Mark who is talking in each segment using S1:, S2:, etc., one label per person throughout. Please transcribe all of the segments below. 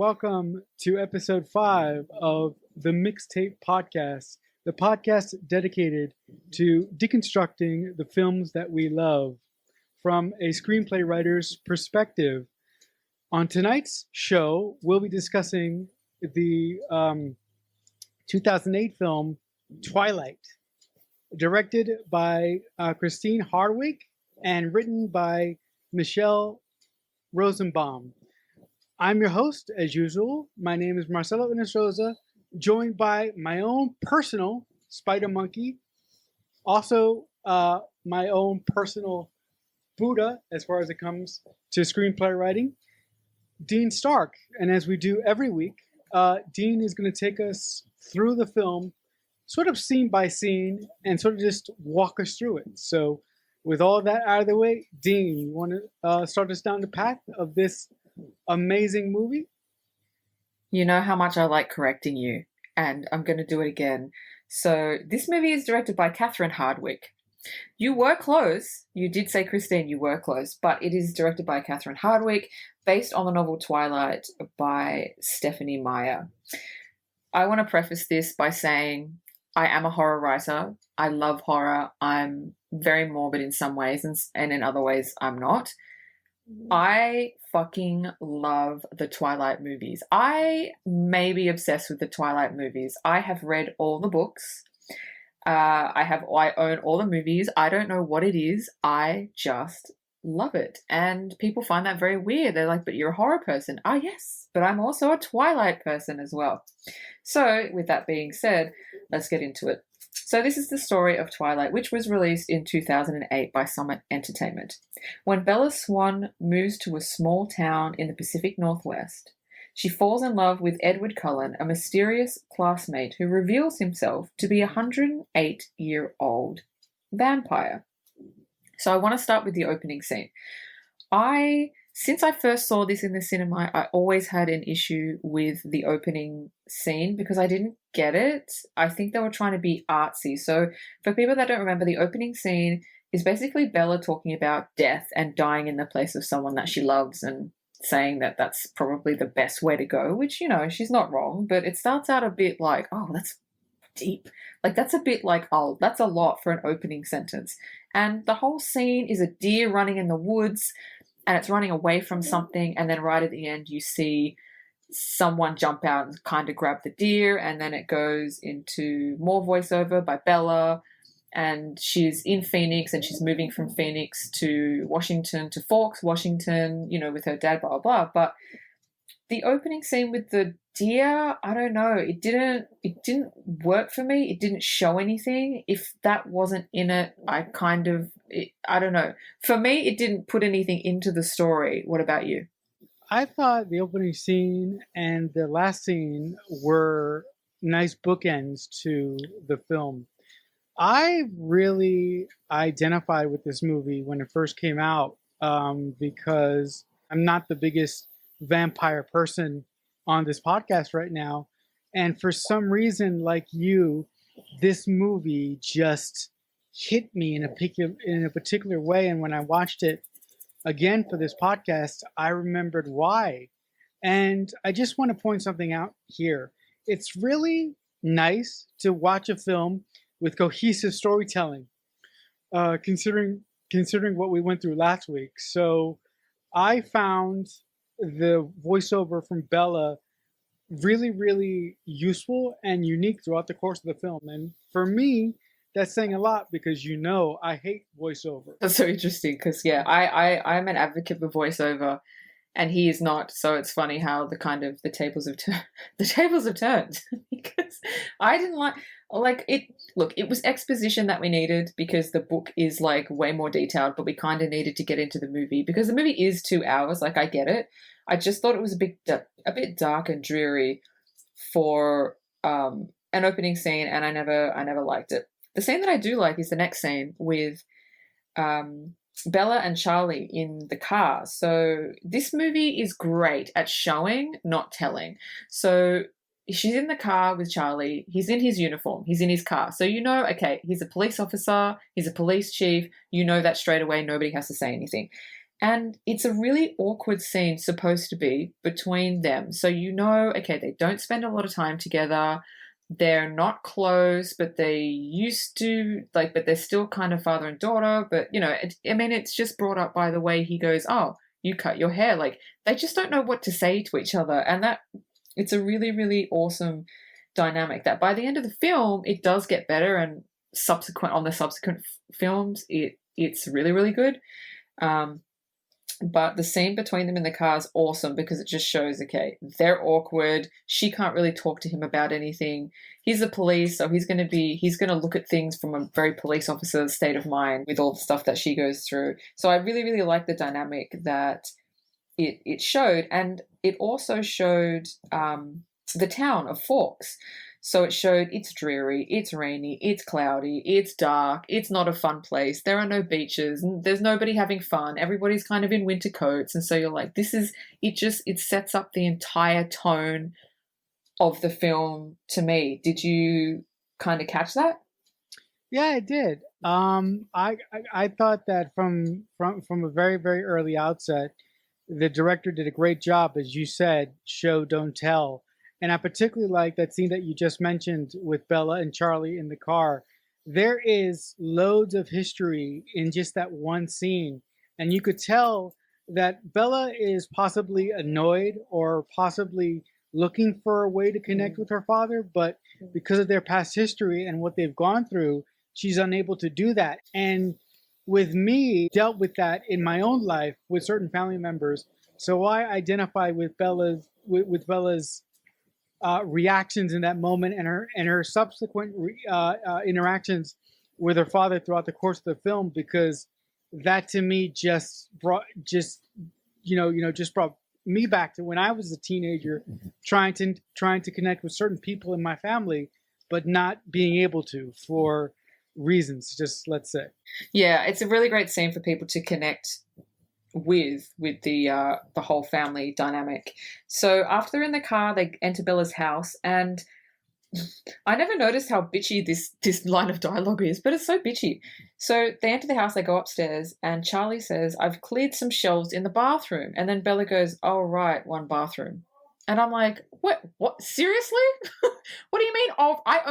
S1: welcome to episode 5 of the Mixtape Podcast, the podcast dedicated to deconstructing the films that we love from a screenplay writer's perspective. On tonight's show, we'll be discussing the 2008 film Twilight, directed by Christine Hardwick and written by Michelle Rosenbaum. I'm your host, as usual. My name is Marcelo Inestroza, joined by my own personal spider monkey, also my own personal Buddha as far as it comes to screenplay writing, Dean Stark. And as we do every week, Dean is going to take us through the film, sort of scene by scene, and sort of just walk us through it. So with all that out of the way, Dean, you want to start us down the path of this amazing movie?
S2: You know how much I like correcting you, and I'm going to do it again. So this movie is directed by Catherine Hardwick. You were close. You did say Christine, you were close, but it is directed by Catherine Hardwick, based on the novel Twilight by Stephanie Meyer. I want to preface this by saying I am a horror writer. I love horror. I'm very morbid in some ways, and in other ways I'm not. I fucking love the Twilight movies. I may be obsessed with the Twilight movies. I have read all the books. I own all the movies. I don't know what it is. I just love it. And people find that very weird. They're like, but you're a horror person. Ah, yes, but I'm also a Twilight person as well. So with that being said, let's get into it. So this is the story of Twilight, which was released in 2008 by Summit Entertainment. When Bella Swan moves to a small town in the Pacific Northwest, she falls in love with Edward Cullen, a mysterious classmate who reveals himself to be a 108-year-old vampire. So I want to start with the opening scene. Since I first saw this in the cinema, I always had an issue with the opening scene because I didn't get it. I think they were trying to be artsy. So for people that don't remember, the opening scene is basically Bella talking about death and dying in the place of someone that she loves and saying that that's probably the best way to go, which, you know, she's not wrong, but it starts out a bit like, oh, that's deep. Like, that's a bit like, oh, that's a lot for an opening sentence. And the whole scene is a deer running in the woods, and it's running away from something, and then right at the end you see someone jump out and kind of grab the deer, and then it goes into more voiceover by Bella, and she's in Phoenix, and she's moving from Phoenix to Washington, to Forks, Washington, you know, with her dad, blah, blah, blah. But the opening scene with the deer, I don't know, it didn't work for me. It didn't show anything. If that wasn't in it, I don't know. For me, it didn't put anything into the story. What about you?
S1: I thought the opening scene and the last scene were nice bookends to the film. I really identified with this movie when it first came out because I'm not the biggest vampire person on this podcast right now. And for some reason, like you, this movie just hit me in a particular way. And when I watched it again for this podcast, I remembered why. And I just want to point something out here. It's really nice to watch a film with cohesive storytelling, considering what we went through last week. So I found the voiceover from Bella really, really useful and unique throughout the course of the film. And for me, that's saying a lot because, you know, I hate voiceover.
S2: That's so interesting because, yeah, I'm an advocate for voiceover and he is not. So it's funny how the tables have turned because I didn't like it. Look, it was exposition that we needed because the book is like way more detailed, but we kind of needed to get into the movie because the movie is 2 hours. Like, I get it. I just thought it was a bit dark and dreary for an opening scene, and I never liked it. The scene that I do like is the next scene with Bella and Charlie in the car. So this movie is great at showing, not telling. So she's in the car with Charlie. He's in his uniform. He's in his car. So you know, okay, he's a police officer. He's a police chief. You know that straight away. Nobody has to say anything. And it's a really awkward scene, supposed to be, between them. So okay, they don't spend a lot of time together. They're not close, but they used to, but they're still kind of father and daughter. But, it's just brought up by the way he goes, oh, you cut your hair. Like, they just don't know what to say to each other. And it's a really, really awesome dynamic that by the end of the film, it does get better. And on the subsequent films, it's really, really good. But the scene between them in the car is awesome because it just shows, okay, they're awkward. She can't really talk to him about anything. He's a police, so he's going to look at things from a very police officer's state of mind with all the stuff that she goes through. So I really, really like the dynamic that it showed. And it also showed the town of Forks. So it showed it's dreary, it's rainy, it's cloudy, it's dark, it's not a fun place. There are no beaches, and there's nobody having fun. Everybody's kind of in winter coats. And so you're like, it sets up the entire tone of the film to me. Did you kind of catch that?
S1: Yeah, I did. I thought that from a very, very early outset, the director did a great job, as you said, show, don't tell. And I particularly like that scene that you just mentioned with Bella and Charlie in the car. There is loads of history in just that one scene. And you could tell that Bella is possibly annoyed or possibly looking for a way to connect with her father, but because of their past history and what they've gone through, she's unable to do that. And with me, dealt with that in my own life with certain family members. So I identify with Bella's reactions in that moment and her subsequent interactions with her father throughout the course of the film, because that to me just brought me back to when I was a teenager, trying to connect with certain people in my family, but not being able to for reasons, just let's say.
S2: Yeah, it's a really great scene for people to connect with the whole family dynamic. So after they're in the car, they enter Bella's house, and I never noticed how bitchy this line of dialogue is, but it's so bitchy. So they enter the house, they go upstairs, and Charlie says, "I've cleared some shelves in the bathroom." And then Bella goes, "Oh, right, one bathroom." And I'm like, what, seriously? What do you mean? Oh, I've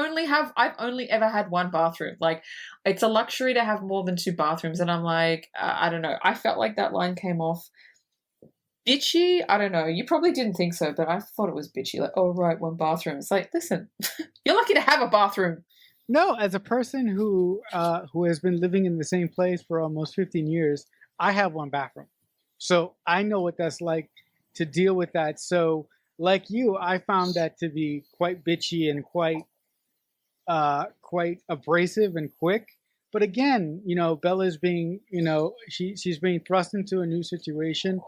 S2: only ever had one bathroom. Like, it's a luxury to have more than two bathrooms. And I'm like, I don't know. I felt like that line came off bitchy. I don't know. You probably didn't think so, but I thought it was bitchy. Like, oh, right, one bathroom. It's like, listen, you're lucky to have a bathroom.
S1: No, as a person who has been living in the same place for almost 15 years, I have one bathroom. So I know what that's like to deal with that. So like you, I found that to be quite bitchy and quite abrasive and quick. But again, Bella's being, she's being thrust into a new situation.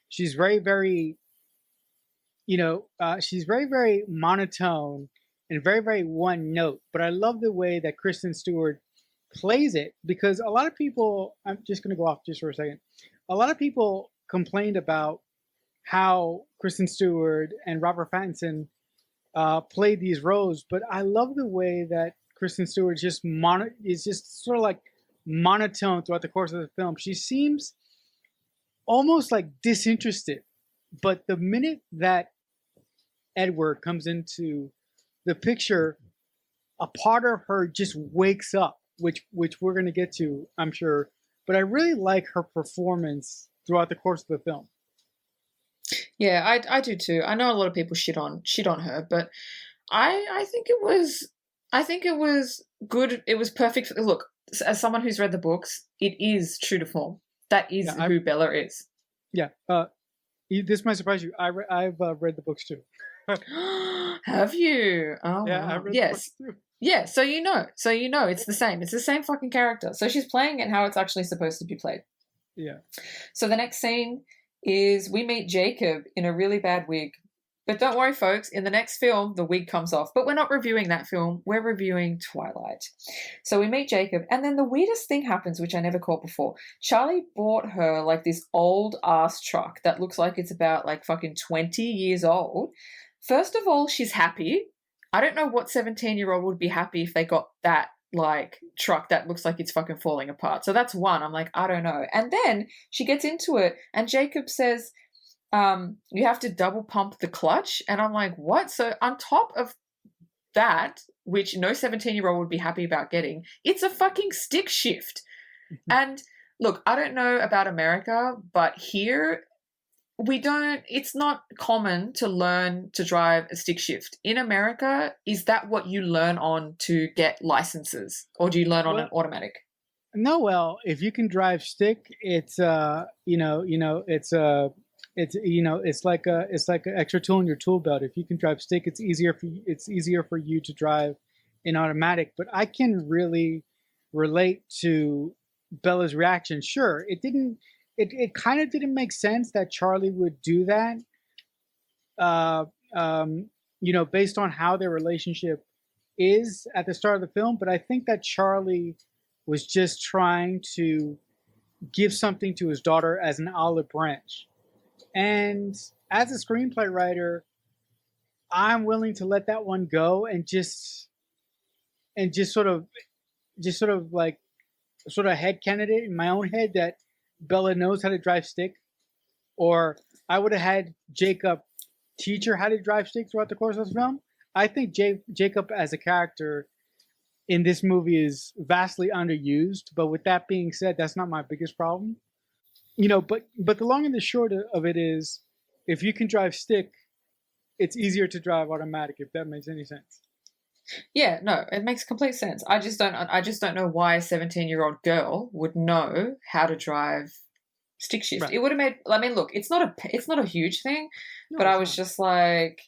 S1: She's very, very, she's very, very monotone and very, very one note. But I love the way that Kristen Stewart plays it, because a lot of people, I'm just going to go off just for a second. A lot of people complained about how Kristen Stewart and Robert Pattinson played these roles, but I love the way that Kristen Stewart is just sort of like monotone throughout the course of the film. She seems almost like disinterested, but the minute that Edward comes into the picture, a part of her just wakes up, which we're going to get to, I'm sure. But I really like her performance throughout the course of the film.
S2: Yeah, I do too. I know a lot of people shit on her, but I think it was good. It was perfect. Look, as someone who's read the books, it is true to form. That is who Bella is.
S1: Yeah. This might surprise you. I've read the books too.
S2: Have you? Oh,
S1: yeah,
S2: wow.
S1: I read
S2: yes.
S1: the books too.
S2: Yeah, so you know it's the same. It's the same fucking character. So she's playing it how it's actually supposed to be played.
S1: Yeah.
S2: So the next scene is we meet Jacob in a really bad wig. But don't worry, folks, in the next film, the wig comes off. But we're not reviewing that film. We're reviewing Twilight. So we meet Jacob, and then the weirdest thing happens, which I never caught before. Charlie bought her like this old-ass truck that looks like it's about like fucking 20 years old. First of all, she's happy. I don't know what 17-year-old would be happy if they got that like truck that looks like it's fucking falling apart. So that's one. I'm like, I don't know. And then she gets into it and Jacob says, you have to double pump the clutch. And I'm like, what? So on top of that, which no 17-year-old would be happy about getting, it's a fucking stick shift. And look, I don't know about America, but here it's not common to learn to drive a stick shift. In America, is that what you learn on to get licenses, or do you learn on an automatic?
S1: No, well, if you can drive stick, it's it's like an extra tool in your tool belt. If you can drive stick, it's easier for you to drive an automatic. But I can really relate to Bella's reaction. Sure, it kind of didn't make sense that Charlie would do that. Based on how their relationship is at the start of the film. But I think that Charlie was just trying to give something to his daughter as an olive branch. And as a screenplay writer, I'm willing to let that one go and just sort of headcanon it in my own head that Bella knows how to drive stick, or I would have had Jacob teach her how to drive stick throughout the course of the film. I think Jacob as a character in this movie is vastly underused. But with that being said, that's not my biggest problem. But the long and the short of it is, if you can drive stick, it's easier to drive automatic, if that makes any sense.
S2: Yeah, no, it makes complete sense. I just don't know why a 17-year-old girl would know how to drive stick shift. Right. It would have made, I mean, look, it's not a huge thing, no, but I was just like,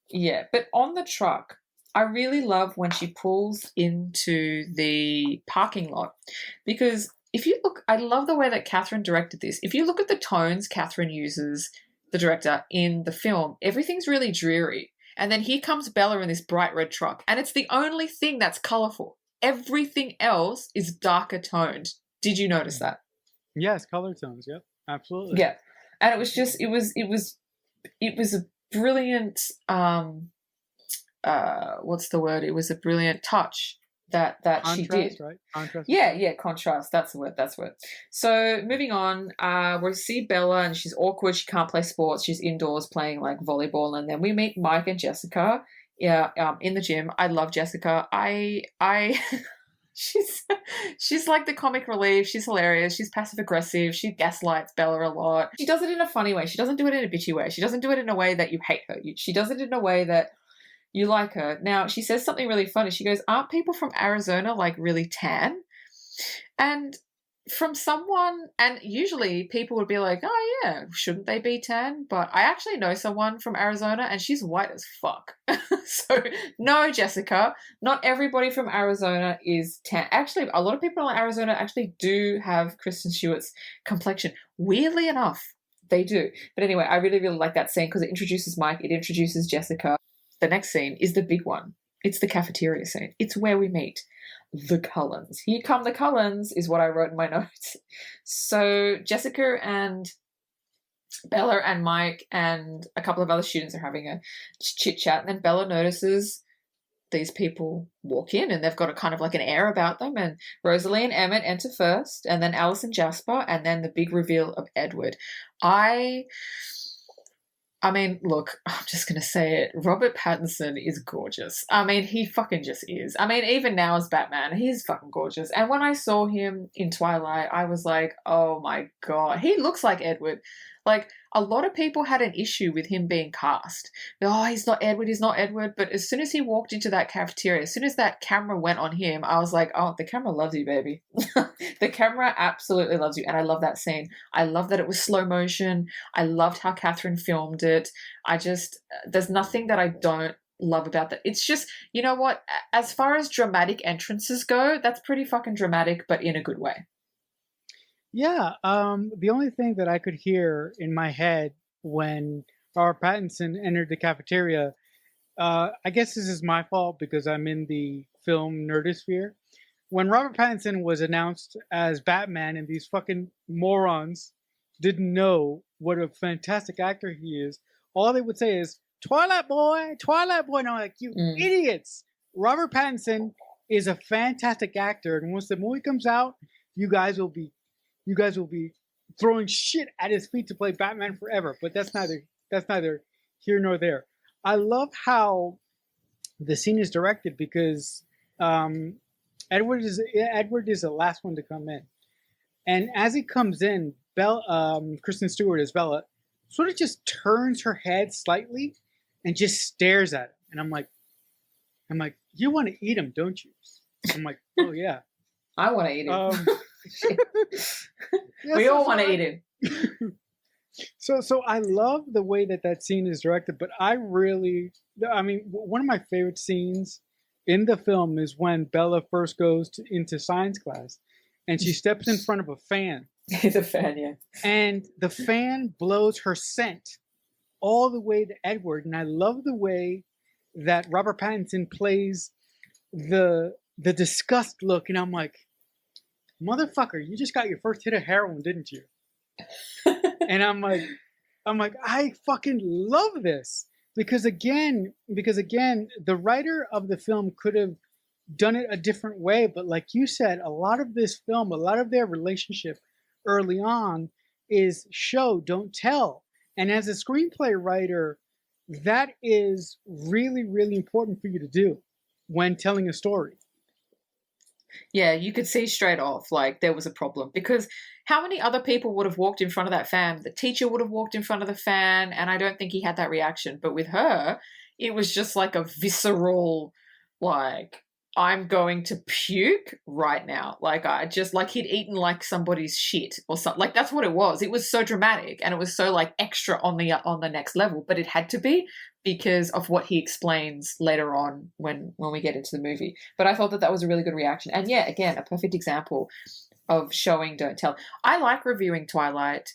S2: yeah. But on the truck, I really love when she pulls into the parking lot, because if you look, I love the way that Catherine directed this. If you look at the tones Catherine uses, the director, in the film, everything's really dreary. And then here comes Bella in this bright red truck, and it's the only thing that's colorful. Everything else is darker toned. Did you notice that? Yes,
S1: color tones. Yep, absolutely.
S2: Yeah, and it was just it was a brilliant what's the word? It was a brilliant touch that contrast, she did. Right? Contrast. Yeah, contrast. That's the word. So moving on, we see Bella, and she's awkward. She can't play sports. She's indoors playing like volleyball, and then we meet Mike and Jessica. Yeah, in the gym. I love Jessica. She's like the comic relief. She's hilarious. She's passive aggressive. She gaslights Bella a lot. She does it in a funny way. She doesn't do it in a bitchy way. She doesn't do it in a way that you hate her. She does it in a way that you like her. Now, she says something really funny. She goes, aren't people from Arizona like really tan? And from someone, and usually people would be like, oh yeah, shouldn't they be tan? But I actually know someone from Arizona and she's white as fuck. So no, Jessica, not everybody from Arizona is tan. Actually, a lot of people in Arizona actually do have Kristen Stewart's complexion. Weirdly enough, they do. But anyway, I really, really like that scene because it introduces Mike, it introduces Jessica. The next scene is the big one. It's the cafeteria scene. It's where we meet the Cullens. Here come the Cullens is what I wrote in my notes. So Jessica and Bella and Mike and a couple of other students are having a chit chat, and then Bella notices these people walk in and they've got a kind of like an air about them, and Rosalie and Emmett enter first, and then Alice and Jasper, and then the big reveal of Edward. I mean, look, I'm just going to say it. Robert Pattinson is gorgeous. I mean, he fucking just is. I mean, even now as Batman, he's fucking gorgeous. And when I saw him in Twilight, I was like, oh my God, he looks like Edward. Like, a lot of people had an issue with him being cast. Oh, he's not Edward. But as soon as he walked into that cafeteria, as soon as that camera went on him, I was like, oh, the camera loves you, baby. The camera absolutely loves you. And I love that scene. I love that it was slow motion. I loved how Catherine filmed it. There's nothing that I don't love about that. It's just, you know what? As far as dramatic entrances go, that's pretty fucking dramatic, but in a good way.
S1: Yeah, the only thing that I could hear in my head when Robert Pattinson entered the cafeteria, I guess this is my fault because I'm in the film nerdosphere. When Robert Pattinson was announced as Batman and these fucking morons didn't know what a fantastic actor he is, all they would say is, Twilight boy, Twilight boy. And I'm like, you idiots. Robert Pattinson is a fantastic actor, and once the movie comes out, you guys will be throwing shit at his feet to play Batman forever. But that's neither here nor there. I love how the scene is directed because um, Edward is the last one to come in, and as he comes in, Kristen Stewart as Bella sort of just turns her head slightly and just stares at him, and I'm like, you want to eat him, don't you? I'm like, oh yeah.
S2: I want to eat him.
S1: Yeah,
S2: We all want to eat him.
S1: So I love the way that scene is directed, but I mean, one of my favorite scenes in the film is when Bella first goes into science class, and she steps in front of a fan.
S2: The fan, yeah.
S1: And the fan blows her scent all the way to Edward, and I love the way that Robert Pattinson plays the disgust look, and I'm like, motherfucker, you just got your first hit of heroin, didn't you? And I'm like, I fucking love this because again, the writer of the film could have done it a different way, but like you said, a lot of this film, a lot of their relationship early on is show, don't tell. And as a screenplay writer, that is really, really important for you to do when telling a story.
S2: Yeah, you could see straight off, like, there was a problem. Because how many other people would have walked in front of that fan? The teacher would have walked in front of the fan, and I don't think he had that reaction. But with her, it was just like a visceral, like, I'm going to puke right now. Like, I just, like, he'd eaten, like, somebody's shit or something. Like, that's what it was. It was so dramatic, and it was so, like, extra on the next level. But it had to be because of what he explains later on when we get into the movie. But I thought that was a really good reaction. And yeah, again, a perfect example of showing, don't tell. I like reviewing Twilight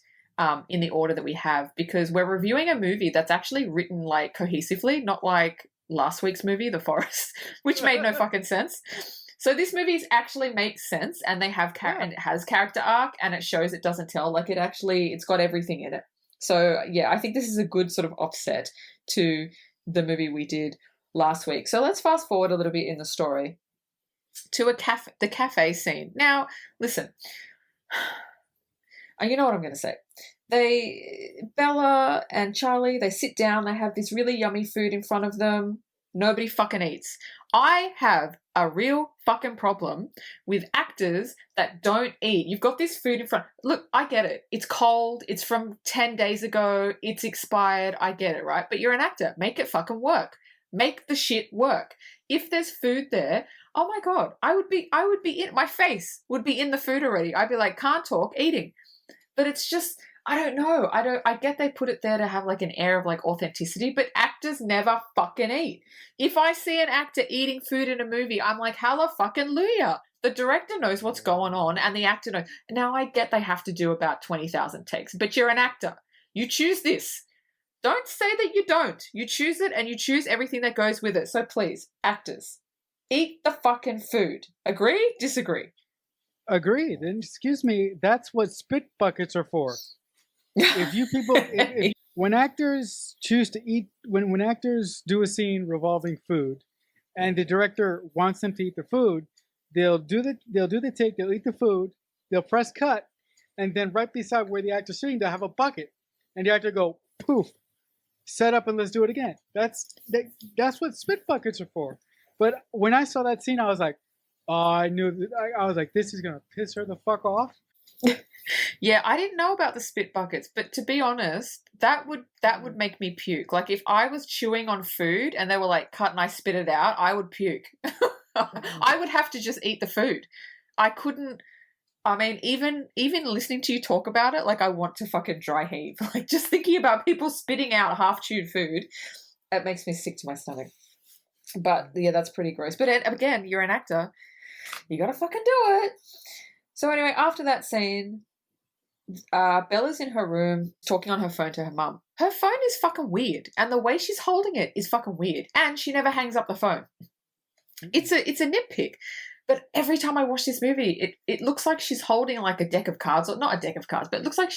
S2: in the order that we have because we're reviewing a movie that's actually written, like, cohesively, not like last week's movie, The Forest, which made no fucking sense. So this movie actually makes sense, and they have and it has character arc, and it shows it doesn't tell. Like, it's got everything in it. So yeah, I think this is a good sort of offset to the movie we did last week. So let's fast forward a little bit in the story to the cafe scene. Now, listen, you know what I'm going to say. Bella and Charlie, they sit down, they have this really yummy food in front of them. Nobody fucking eats. I have a real fucking problem with actors that don't eat. You've got this food in front. Look, I get it. It's cold. It's from 10 days ago. It's expired. I get it, right? But you're an actor. Make it fucking work. Make the shit work. If there's food there, oh my God, I would be my face would be in the food already. I'd be like, can't talk, eating. But it's just, I don't know. I get they put it there to have like an air of like authenticity, but actors never fucking eat. If I see an actor eating food in a movie, I'm like, hallelujah. The director knows what's going on and the actor knows. Now I get they have to do about 20,000 takes, but you're an actor. You choose this. Don't say that you don't. You choose it and you choose everything that goes with it. So please, actors, eat the fucking food. Agree? Disagree?
S1: Agreed. And excuse me, that's what spit buckets are for. If you people, when actors choose to eat, when actors do a scene revolving food, and the director wants them to eat the food, they'll do the take, they'll eat the food, they'll press cut, and then right beside where the actor's sitting, they'll have a bucket, and the actor go poof, set up and let's do it again. That's what spit buckets are for. But when I saw that scene, I was like, oh, I knew that. I was like, this is gonna piss her the fuck off.
S2: Yeah, I didn't know about the spit buckets, but to be honest, that would make me puke. Like if I was chewing on food and they were like cut and I spit it out, I would puke. I would have to just eat the food. I couldn't. I mean, even listening to you talk about it, like I want to fucking dry heave. Like just thinking about people spitting out half-chewed food, it makes me sick to my stomach. But yeah, that's pretty gross. But again, you're an actor. You gotta fucking do it. So anyway, after that scene, Bella's in her room talking on her phone to her mum. Her phone is fucking weird, and the way she's holding it is fucking weird. And she never hangs up the phone. It's a nitpick. But every time I watch this movie, it looks like she's holding like a deck of cards, or not a deck of cards, but it looks like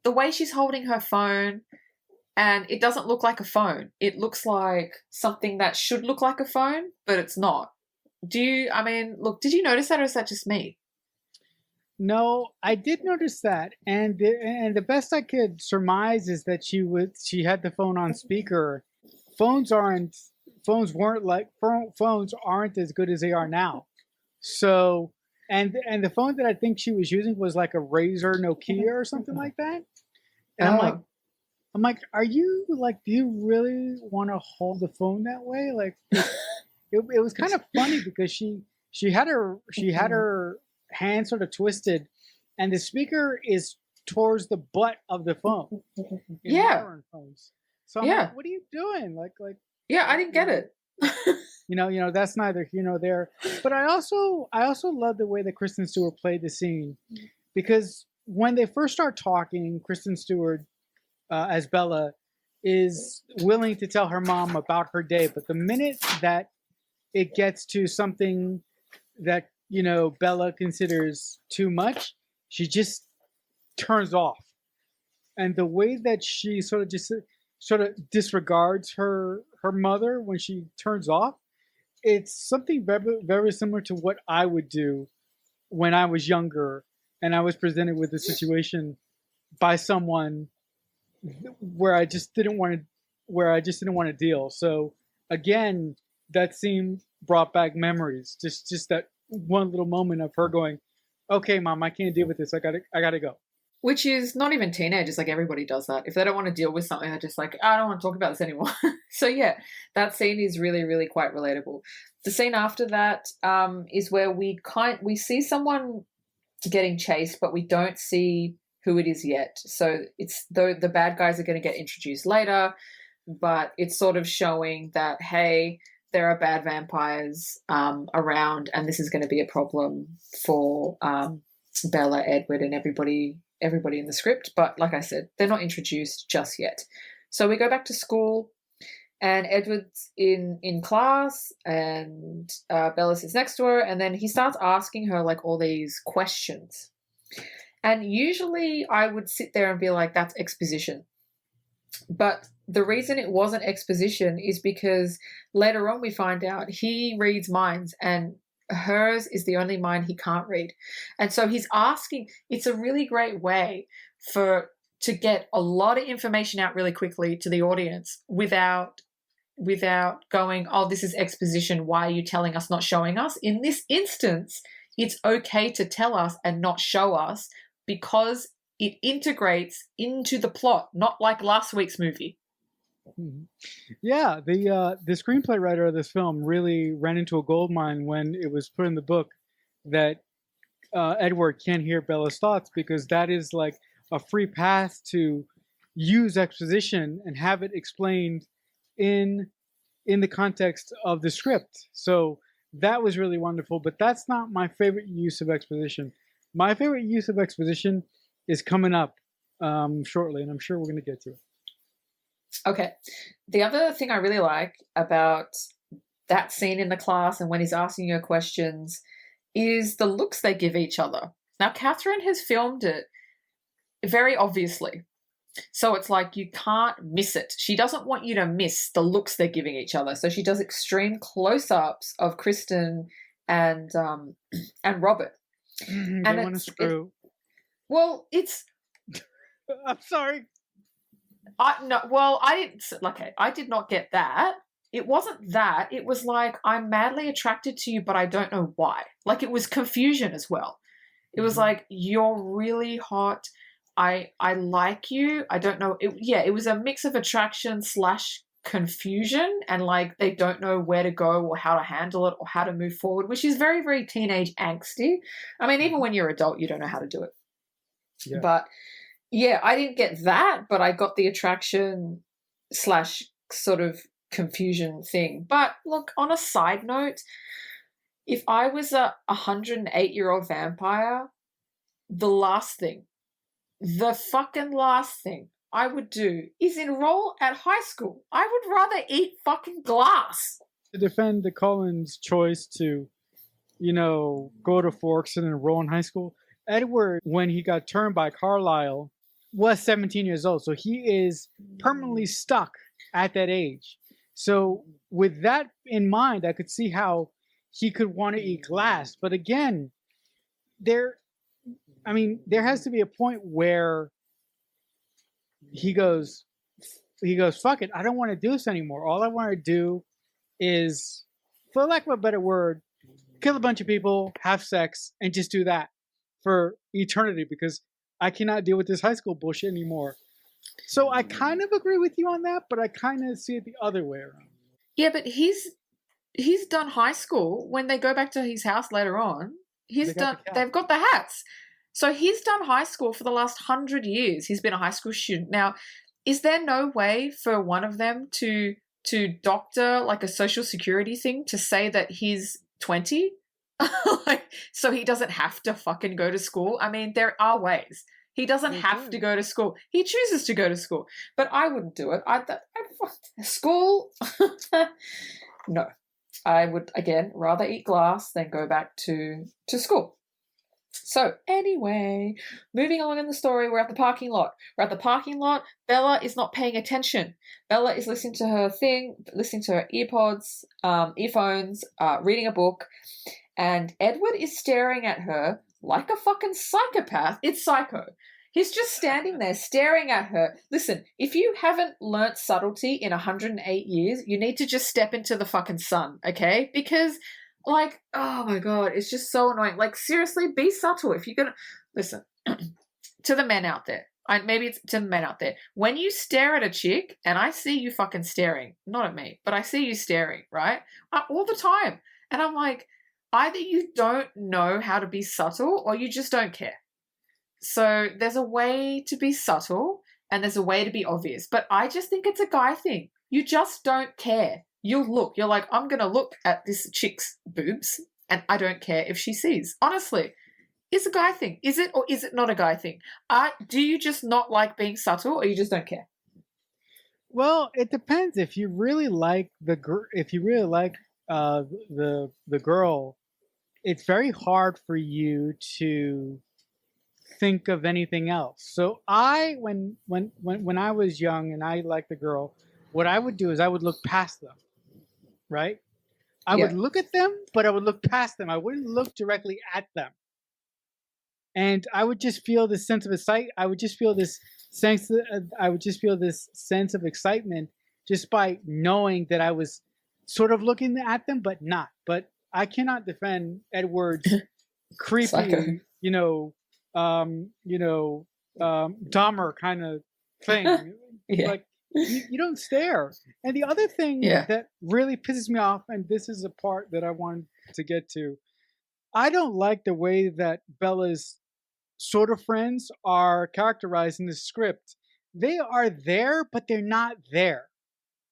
S2: the way she's holding her phone, and it doesn't look like a phone. It looks like something that should look like a phone, but it's not. look, did you notice that, or is that just me?
S1: No, I did notice that, and the best I could surmise is that she had the phone on speaker. Phones aren't phones weren't like phones aren't as good as they are now. So, and the phone that I think she was using was like a Razor Nokia or something like that. And
S2: Oh,
S1: I'm like, are you like, do you really want to hold the phone that way? Like, it was kind of funny because she had her hand sort of twisted, and the speaker is towards the butt of the phone in
S2: yeah,
S1: modern phones. So I'm like,
S2: yeah,
S1: what are you doing?
S2: yeah. I
S1: Like,
S2: didn't get it.
S1: that's neither here nor there. But I also love the way that Kristen Stewart played the scene, because when they first start talking, Kristen Stewart as Bella is willing to tell her mom about her day, but the minute that it gets to something that Bella considers too much, she just turns off. And the way that she sort of disregards her mother when she turns off, it's something very, very similar to what I would do when I was younger and I was presented with a situation by someone where I just didn't want to deal. So again, that scene brought back memories. Just that one little moment of her going, "Okay, mom, I can't deal with this. I gotta go."
S2: Which is not even teenagers. Like, everybody does that. If they don't want to deal with something, they're just like, I don't want to talk about this anymore. So yeah, that scene is really, really quite relatable. The scene after that is where we see someone getting chased, but we don't see who it is yet. So it's the bad guys are going to get introduced later, but it's sort of showing that, hey, there are bad vampires around, and this is going to be a problem for Bella, Edward, and everybody in the script. But like I said, they're not introduced just yet. So we go back to school, and Edward's in class, and Bella sits next to her, and then he starts asking her like all these questions. And usually I would sit there and be like, that's exposition. But the reason it wasn't exposition is because later on we find out he reads minds, and hers is the only mind he can't read. And so he's asking, it's a really great way to get a lot of information out really quickly to the audience without going, oh, this is exposition, why are you telling us, not showing us? In this instance, it's okay to tell us and not show us, because it integrates into the plot, not like last week's movie.
S1: Mhm. Yeah, the screenplay writer of this film really ran into a gold mine when it was put in the book that Edward can't hear Bella's thoughts, because that is like a free path to use exposition and have it explained in the context of the script. So that was really wonderful, but that's not my favorite use of exposition. My favorite use of exposition is coming up shortly, and I'm sure we're going to get to it.
S2: Okay. The other thing I really like about that scene in the class and when he's asking her questions is the looks they give each other. Now, Catherine has filmed it very obviously. So it's like you can't miss it. She doesn't want you to miss the looks they're giving each other. So she does extreme close-ups of Kristen and Robert.
S1: They
S2: And
S1: want to screw.
S2: well, it's
S1: I'm sorry.
S2: I did not get that. It wasn't that. It was like, I'm madly attracted to you, but I don't know why. Like, it was confusion as well. It was like, you're really hot. I like you. I don't know. It was a mix of attraction / confusion, and like they don't know where to go or how to handle it or how to move forward, which is very, very teenage angsty. I mean, even when you're an adult, you don't know how to do it.
S1: Yeah.
S2: But yeah, I didn't get that, but I got the attraction / sort of confusion thing. But look, on a side note, if I was a 108-year-old vampire, the fucking last thing I would do is enroll at high school. I would rather eat fucking glass.
S1: To defend the Cullens' choice to, go to Forks and enroll in high school, Edward, when he got turned by Carlisle, was 17 years old. So he is permanently stuck at that age. So with that in mind, I could see how he could want to eat glass. But again, there there has to be a point where he goes fuck it, I don't want to do this anymore. All I want to do is, for lack of a better word, kill a bunch of people, have sex, and just do that for eternity, because I cannot deal with this high school bullshit anymore. So I kind of agree with you on that, but I kind of see it the other way around.
S2: Yeah, but he's done high school. When they go back to his house later on, they've got the hats. So he's done high school for the last 100 years. He's been a high school student. Now, is there no way for one of them to doctor like a social security thing to say that he's 20? Like, so he doesn't have to fucking go to school? I mean, there are ways. He doesn't have to go to school. He chooses to go to school. But I wouldn't do it. School? No. I would, again, rather eat glass than go back to school. So, anyway, moving along in the story, we're at the parking lot. Bella is not paying attention. Bella is listening to her thing, listening to her earpods, earphones, reading a book, and Edward is staring at her like a fucking psychopath. It's Psycho. He's just standing there staring at her. Listen, if you haven't learnt subtlety in 108 years, you need to just step into the fucking sun, okay? Because, like, oh my God, it's just so annoying. Like, seriously, be subtle. If you're going to... Listen, to the men out there, maybe it's to the men out there, when you stare at a chick, and I see you fucking staring, not at me, but I see you staring, right? All the time. And I'm like, either you don't know how to be subtle or you just don't care. So there's a way to be subtle and there's a way to be obvious. But I just think it's a guy thing. You just don't care. You'll look. You're like, I'm going to look at this chick's boobs and I don't care if she sees. Honestly, it's a guy thing. Is it or is it not a guy thing? Do you just not like being subtle or you just don't care?
S1: Well, it depends. If you really like the girl, it's very hard for you to think of anything else. So when I was young and I liked the girl, what I would do is I would look past them, right? I would look at them, but I would look past them. I wouldn't look directly at them. And I would just feel this sense of excitement. I would just feel this sense of excitement just by knowing that I was sort of looking at them, but not. But I cannot defend Edward's creepy, Dahmer kind of thing. Like you don't stare. And the other thing that really pisses me off, and this is a part that I wanted to get to, I don't like the way that Bella's sort of friends are characterized in the script. They are there, but they're not there.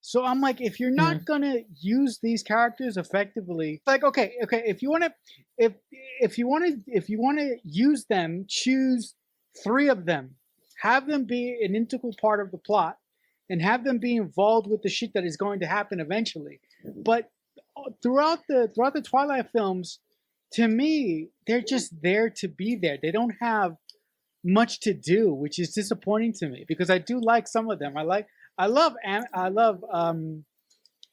S1: So I'm like, if you're not gonna use these characters effectively, like okay, if you wanna use them, choose 3 of them, have them be an integral part of the plot, and have them be involved with the shit that is going to happen eventually. But throughout the Twilight films, to me, they're just there to be there. They don't have much to do, which is disappointing to me because I do like some of them. I love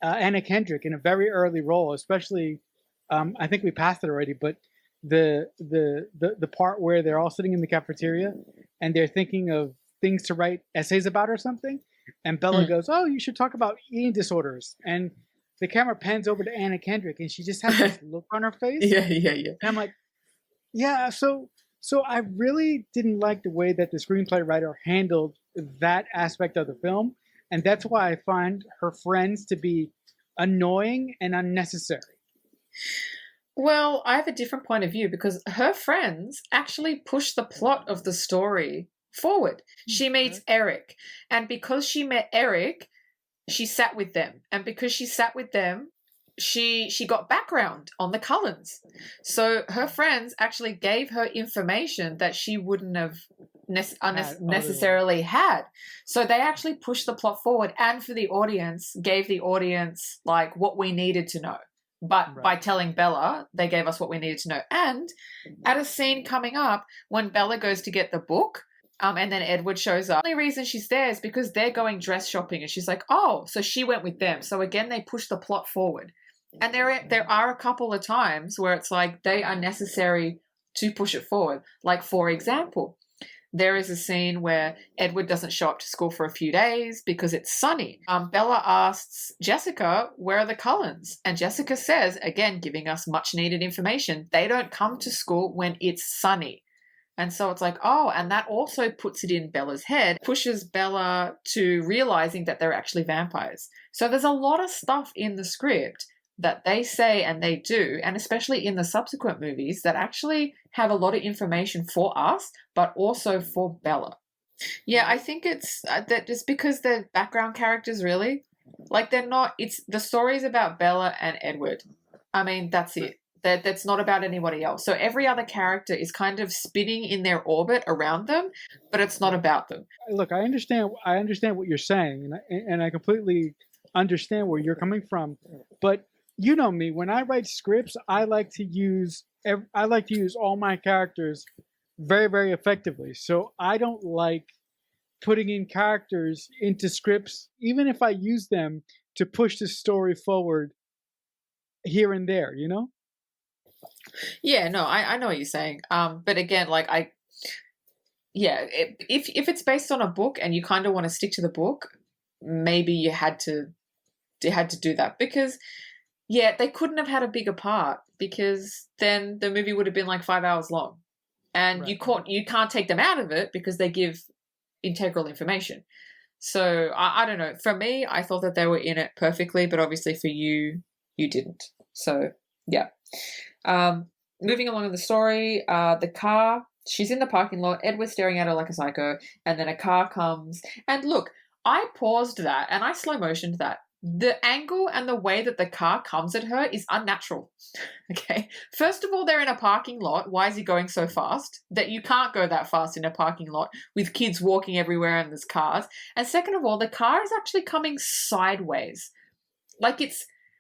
S1: Anna Kendrick in a very early role, especially. I think we passed it already, but the part where they're all sitting in the cafeteria and they're thinking of things to write essays about or something, and Bella goes, "Oh, you should talk about eating disorders," and the camera pans over to Anna Kendrick, and she just has this look on her face.
S2: Yeah.
S1: And I'm like, yeah. So I really didn't like the way that the screenplay writer handled that aspect of the film, and that's why I find her friends to be annoying and unnecessary.
S2: Well, I have a different point of view because her friends actually push the plot of the story forward. She meets Eric, and because she met Eric, she sat with them, and because she sat with them, she got background on the Cullens. So her friends actually gave her information that she wouldn't have necessarily had. So they actually pushed the plot forward, and for the audience, gave the audience like what we needed to know. But by telling Bella, they gave us what we needed to know. And at a scene coming up, when Bella goes to get the book, and then Edward shows up. The only reason she's there is because they're going dress shopping, and she's like, oh, so she went with them. So again, they push the plot forward. And there are a couple of times where it's like they are necessary to push it forward. Like, for example, there is a scene where Edward doesn't show up to school for a few days because it's sunny. Bella asks Jessica, where are the Cullens? And Jessica says, again, giving us much needed information, they don't come to school when it's sunny. And so it's like, oh, and that also puts it in Bella's head, pushes Bella to realizing that they're actually vampires. So there's a lot of stuff in the script that they say and they do, and especially in the subsequent movies, that actually have a lot of information for us, but also for Bella. Yeah, I think it's that just because they're background characters, really. Like, they're not, it's the stories about Bella and Edward. I mean, that's it. That's not about anybody else. So every other character is kind of spinning in their orbit around them, but it's not about them.
S1: Look, I understand what you're saying, and I completely understand where you're coming from, but you know me, when I write scripts, I like to use all my characters very, very effectively. So I don't like putting in characters into scripts, even if I use them to push the story forward here and there, you know?
S2: Yeah, no, I know what you're saying. But again, like if it's based on a book and you kind of want to stick to the book, maybe you had to do that, because yeah, they couldn't have had a bigger part, because then the movie would have been like 5 hours long, and
S1: Right.
S2: you can't take them out of it because they give integral information. So I don't know. For me, I thought that they were in it perfectly, but obviously for you, you didn't. So yeah. Moving along in the story, the car. She's in the parking lot. Edward's staring at her like a psycho, and then a car comes. And look, I paused that and I slow motioned that. The angle and the way that the car comes at her is unnatural. Okay. First of all, they're in a parking lot. Why is he going so fast? That you can't go that fast in a parking lot with kids walking everywhere and there's cars. And second of all, the car is actually coming sideways. Like,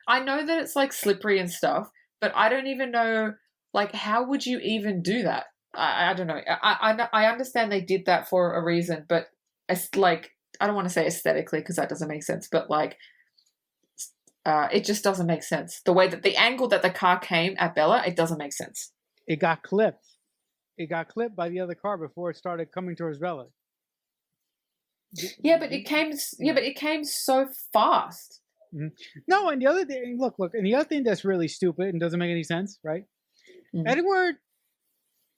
S2: I know that it's like slippery and stuff, but I don't even know, like, how would you even do that? I don't know. I understand they did that for a reason, but it's like, I don't want to say aesthetically because that doesn't make sense, but like, it just doesn't make sense. The way that the angle that the car came at Bella, it doesn't make sense.
S1: It got clipped. It got clipped by the other car before it started coming towards Bella.
S2: Yeah, but it came so fast.
S1: Mm-hmm. No, and the other thing, look, and the other thing that's really stupid and doesn't make any sense, right? Mm-hmm. Edward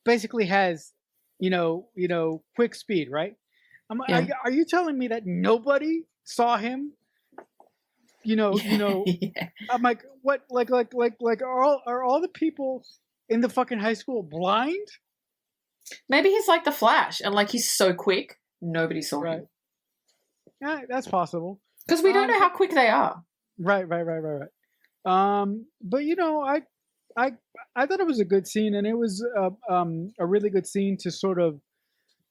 S1: basically has, quick speed, right? Are you telling me that nobody saw him? Yeah. I'm like, what? Like, are all the people in the fucking high school blind?
S2: Maybe he's like the Flash, and like he's so quick, nobody saw him.
S1: Yeah, that's possible.
S2: Because we don't know how quick they are.
S1: Right. But I thought it was a good scene, and it was a really good scene to sort of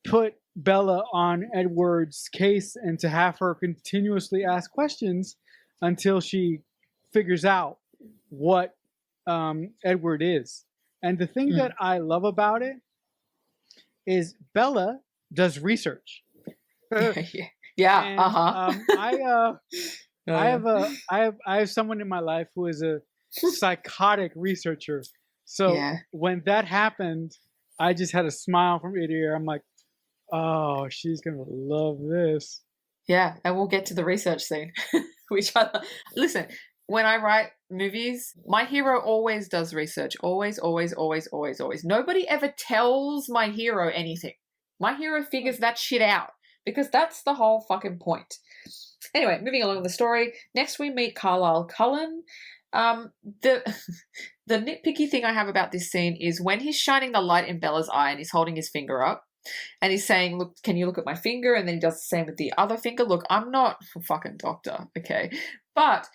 S1: put Bella on Edward's case and to have her continuously ask questions until she figures out what Edward is. And the thing that I love about it is Bella does research.
S2: Yeah.
S1: And, I have someone in my life who is a psychotic researcher. So when that happened, I just had a smile from ear to ear. I'm like, oh, she's gonna love this.
S2: Yeah, and we'll get to the research scene. Listen, when I write movies, my hero always does research. Always. Nobody ever tells my hero anything. My hero figures that shit out, because that's the whole fucking point. Anyway, moving along the story. Next we meet Edward Cullen. The nitpicky thing I have about this scene is when he's shining the light in Bella's eye and he's holding his finger up and he's saying, look, can you look at my finger? And then he does the same with the other finger. Look, I'm not a fucking doctor, okay? But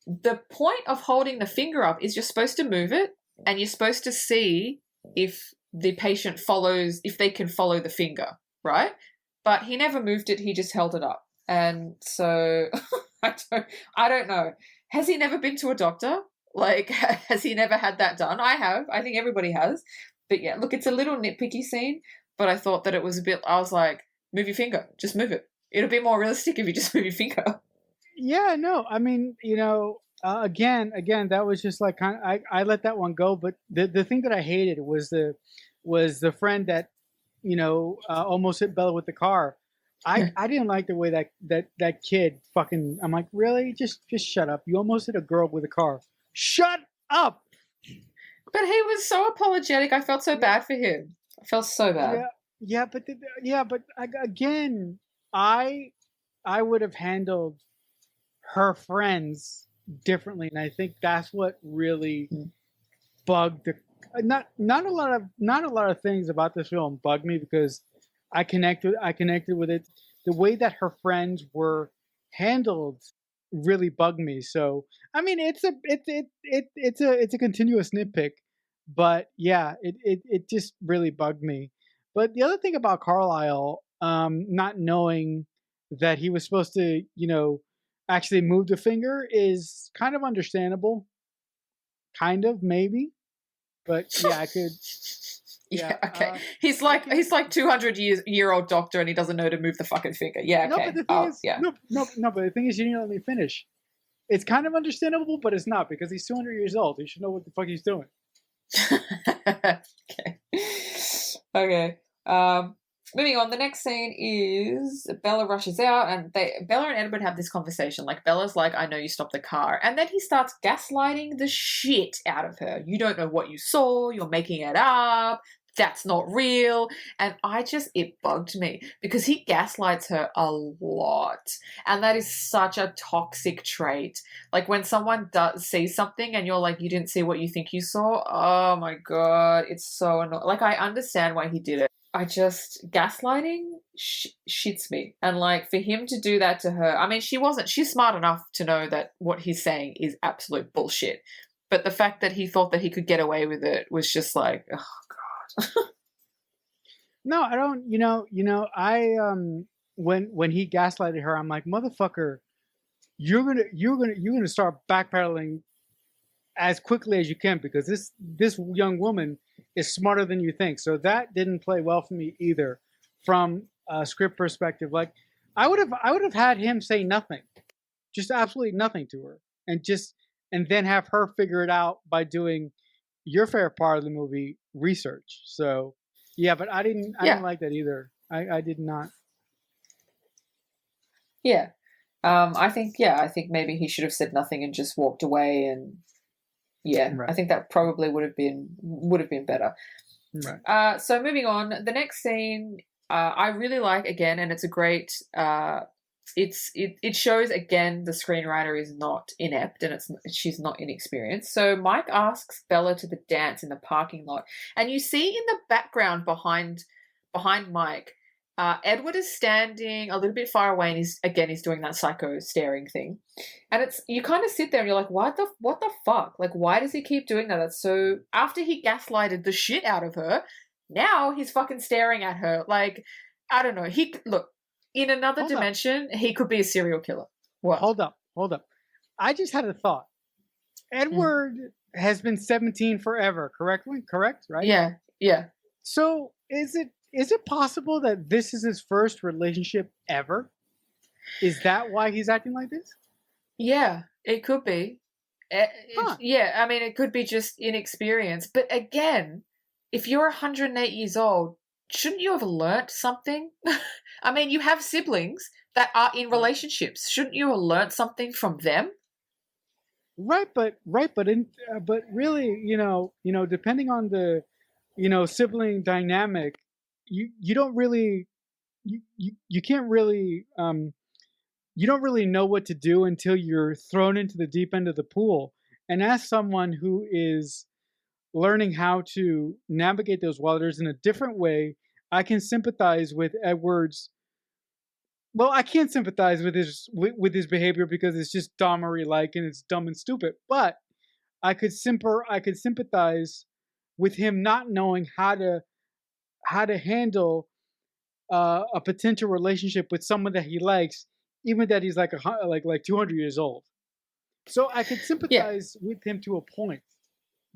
S2: the point of holding the finger up is you're supposed to move it and you're supposed to see if the patient if they can follow the finger, right? But he never moved it, he just held it up. And so I don't know. Has he never been to a doctor? Like, has he never had that done? I have. I think everybody has. But yeah, look, it's a little nitpicky scene, but I thought that it was I was like, move your finger. Just move it. It'll be more realistic if you just move your finger.
S1: Yeah, no. I mean, Again, that was just like kind of, I let that one go. But the thing that I hated was the friend that almost hit Bella with the car. I didn't like the way that kid fucking. I'm like, really? Just shut up. You almost hit a girl with a car. Shut up.
S2: But he was so apologetic. I felt so
S1: Yeah,
S2: bad for him. I felt so bad.
S1: yeah, yeah. But again, I I would have handled her friends differently, and I think that's what really
S2: Mm.
S1: bugged the. Not a lot of things about this film bugged me because I connected with it. The way that her friends were handled really bugged me. So I mean, it's a continuous nitpick, but yeah, it just really bugged me. But the other thing about Carlisle, not knowing that he was supposed to, actually move the finger is kind of understandable. Kind of, maybe, but yeah, I could. Yeah,
S2: Yeah, okay.
S1: I can.
S2: He's like 200 year old doctor and he doesn't know to move the fucking finger. Yeah,
S1: No, but
S2: okay.
S1: the thing
S2: Oh,
S1: is,
S2: yeah.
S1: no. But the thing is, you didn't let me finish. It's kind of understandable, but it's not because he's 200 years old. He should know what the fuck he's doing.
S2: Okay. Okay. Moving on. The next scene is Bella rushes out, and Bella and Edward have this conversation. Like Bella's like, "I know you stopped the car," and then he starts gaslighting the shit out of her. You don't know what you saw. You're making it up. That's not real. And it bugged me because he gaslights her a lot. And that is such a toxic trait. Like when someone does see something and you're like, you didn't see what you think you saw. Oh my God. It's so annoying. Like I understand why he did it. Gaslighting shits me. And like for him to do that to her, I mean, she's smart enough to know that what he's saying is absolute bullshit. But the fact that he thought that he could get away with it was just like, oh God.
S1: No, I don't. I when he gaslighted her, I'm like, motherfucker, you're gonna start backpedaling as quickly as you can because this young woman is smarter than you think. So that didn't play well for me either, from a script perspective. Like I would have had him say nothing, just absolutely nothing to her, and then have her figure it out by doing your favorite part of the movie, research. So yeah, but I didn't
S2: Yeah.
S1: like that either. I did not.
S2: Yeah. I think maybe he should have said nothing and just walked away and yeah, I
S1: Right.
S2: think that probably would have been better.
S1: Right.
S2: So moving on, the next scene I really like again, and it's a great. It shows again the screenwriter is not inept and she's not inexperienced. So Mike asks Bella to the dance in the parking lot, and you see in the background behind Mike, Edward is standing a little bit far away, and he's doing that psycho staring thing, and it's you kind of sit there and you're like, what the fuck? Like, why does he keep doing that? That's so. After he gaslighted the shit out of her, now he's fucking staring at her. Like, I don't know. He look in another
S1: Hold up.
S2: dimension, he could be a serial killer. What?
S1: Hold up. Hold up. I just had a thought.
S2: Mm.
S1: Edward has been 17 forever, correctly? Correct, right?
S2: Yeah, yeah,
S1: So is it possible that this is his first relationship ever? Is that why he's acting like this?
S2: yeah. It could be.
S1: Huh.
S2: Yeah, I mean, it could be just inexperience. But again, if you're 108 years old, shouldn't you have learnt something? I mean, you have siblings that are in
S1: Right.
S2: relationships. Shouldn't you have learnt something from them?
S1: But really, depending on the, sibling dynamic, you don't really you can't really you don't really know what to do until you're thrown into the deep end of the pool. And as someone who is learning how to navigate those waters in a different way, I can sympathize with Edward's. Well, I can't sympathize with his behavior because it's just Dahmery like and it's dumb and stupid. But I could sympathize with him not knowing how to handle a potential relationship with someone that he likes, even that he's like like 200 years old. So I could
S2: Yeah,
S1: sympathize with him to a point,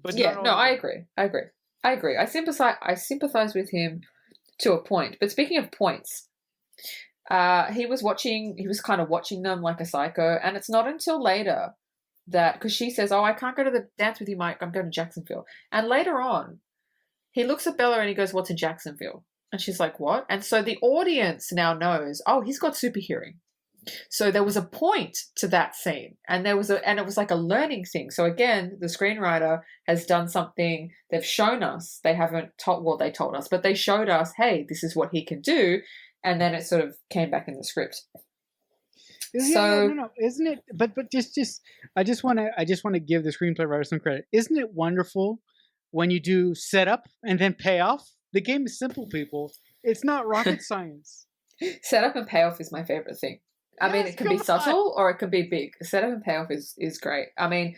S1: but not
S2: yeah. No,
S1: all the
S2: I
S1: way.
S2: agree. I agree. I agree. I sympathize with him to a point. But speaking of points, he was kind of watching them like a psycho, and it's not until later that because she says, "Oh, I can't go to the dance with you, Mike. I'm going to Jacksonville." And later on, he looks at Bella and he goes, "What's in Jacksonville?" And she's like, "What?" And so the audience now knows, oh, he's got super hearing. So there was a point to that scene, and it was like a learning thing. So again, the screenwriter has done something. They've shown us. They haven't told. Well, they told us, but they showed us, hey, this is what he can do, and then it sort of came back in the script.
S1: No. Isn't it? But I just want to give the screenplay writer some credit. Isn't it wonderful when you do setup and then payoff? The game is simple, people. It's not rocket science.
S2: Setup and payoff is my favorite thing. I mean, it can be subtle or it can be big. Setup and payoff is great. I mean,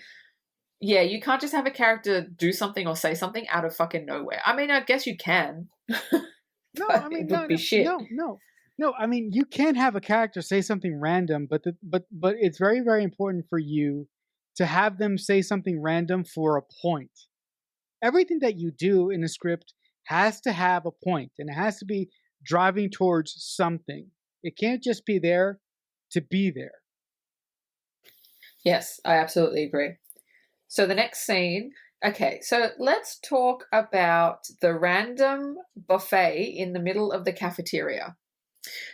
S2: yeah, you can't just have a character do something or say something out of fucking nowhere. I mean, I guess you can.
S1: No, I mean, it would be shit. No. I mean, you can have a character say something random, but it's very, very important for you to have them say something random for a point. Everything that you do in a script has to have a point, and it has to be driving towards something. It can't just be there to be there.
S2: Yes, I absolutely agree. So the next scene, okay, so let's talk about the random buffet in the middle of the cafeteria.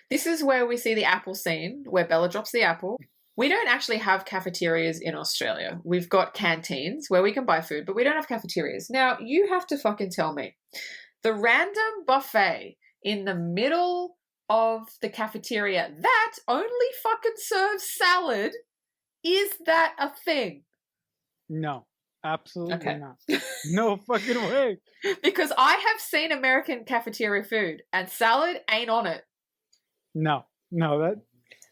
S2: This is where we see the apple scene, where Bella drops the apple. We don't actually have cafeterias in Australia. We've got canteens where we can buy food, but we don't have cafeterias. Now, you have to fucking tell me. The random buffet in the middle of the cafeteria that only fucking serves salad, is that a thing?
S1: No, absolutely not. No fucking way.
S2: Because I have seen American cafeteria food and salad ain't on it.
S1: No,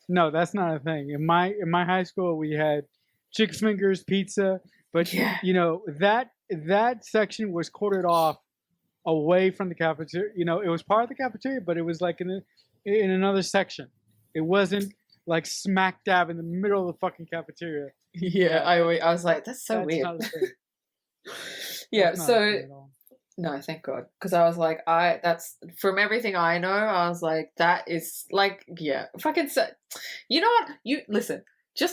S1: that's not a thing. In my high school, we had chicken fingers, pizza, but you know that section was quartered off away from the cafeteria. You know, it was part of the cafeteria, but it was like in another section. It wasn't like smack dab in the middle of the fucking cafeteria.
S2: Yeah, I was like, that's so weird. Yeah, so no, thank God, because I was like, that's from everything I know. I was like, that is like, yeah, fucking. You know what? You listen.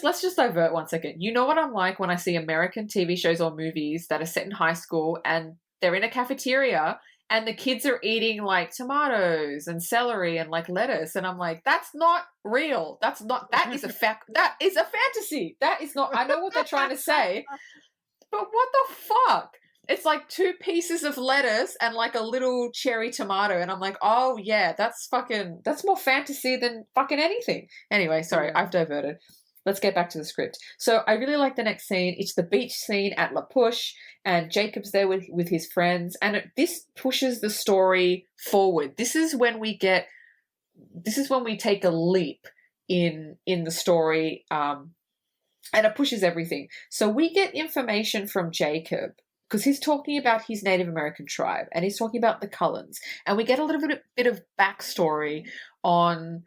S2: Let's just divert 1 second. You know what I'm like when I see American TV shows or movies that are set in high school and they're in a cafeteria and the kids are eating like tomatoes and celery and like lettuce, and I'm like, that's not real. That is a fact. That is a fantasy. That is not. I know what they're trying to say, but what the fuck? It's like 2 pieces of lettuce and like a little cherry tomato. And I'm like, oh yeah, that's more fantasy than fucking anything. Anyway, sorry, I've diverted. Let's get back to the script. So I really like the next scene. It's the beach scene at La Push, and Jacob's there with his friends. And this pushes the story forward. This is when we take a leap in the story, and it pushes everything. So we get information from Jacob, because he's talking about his Native American tribe and he's talking about the Cullens. And we get a little bit of backstory on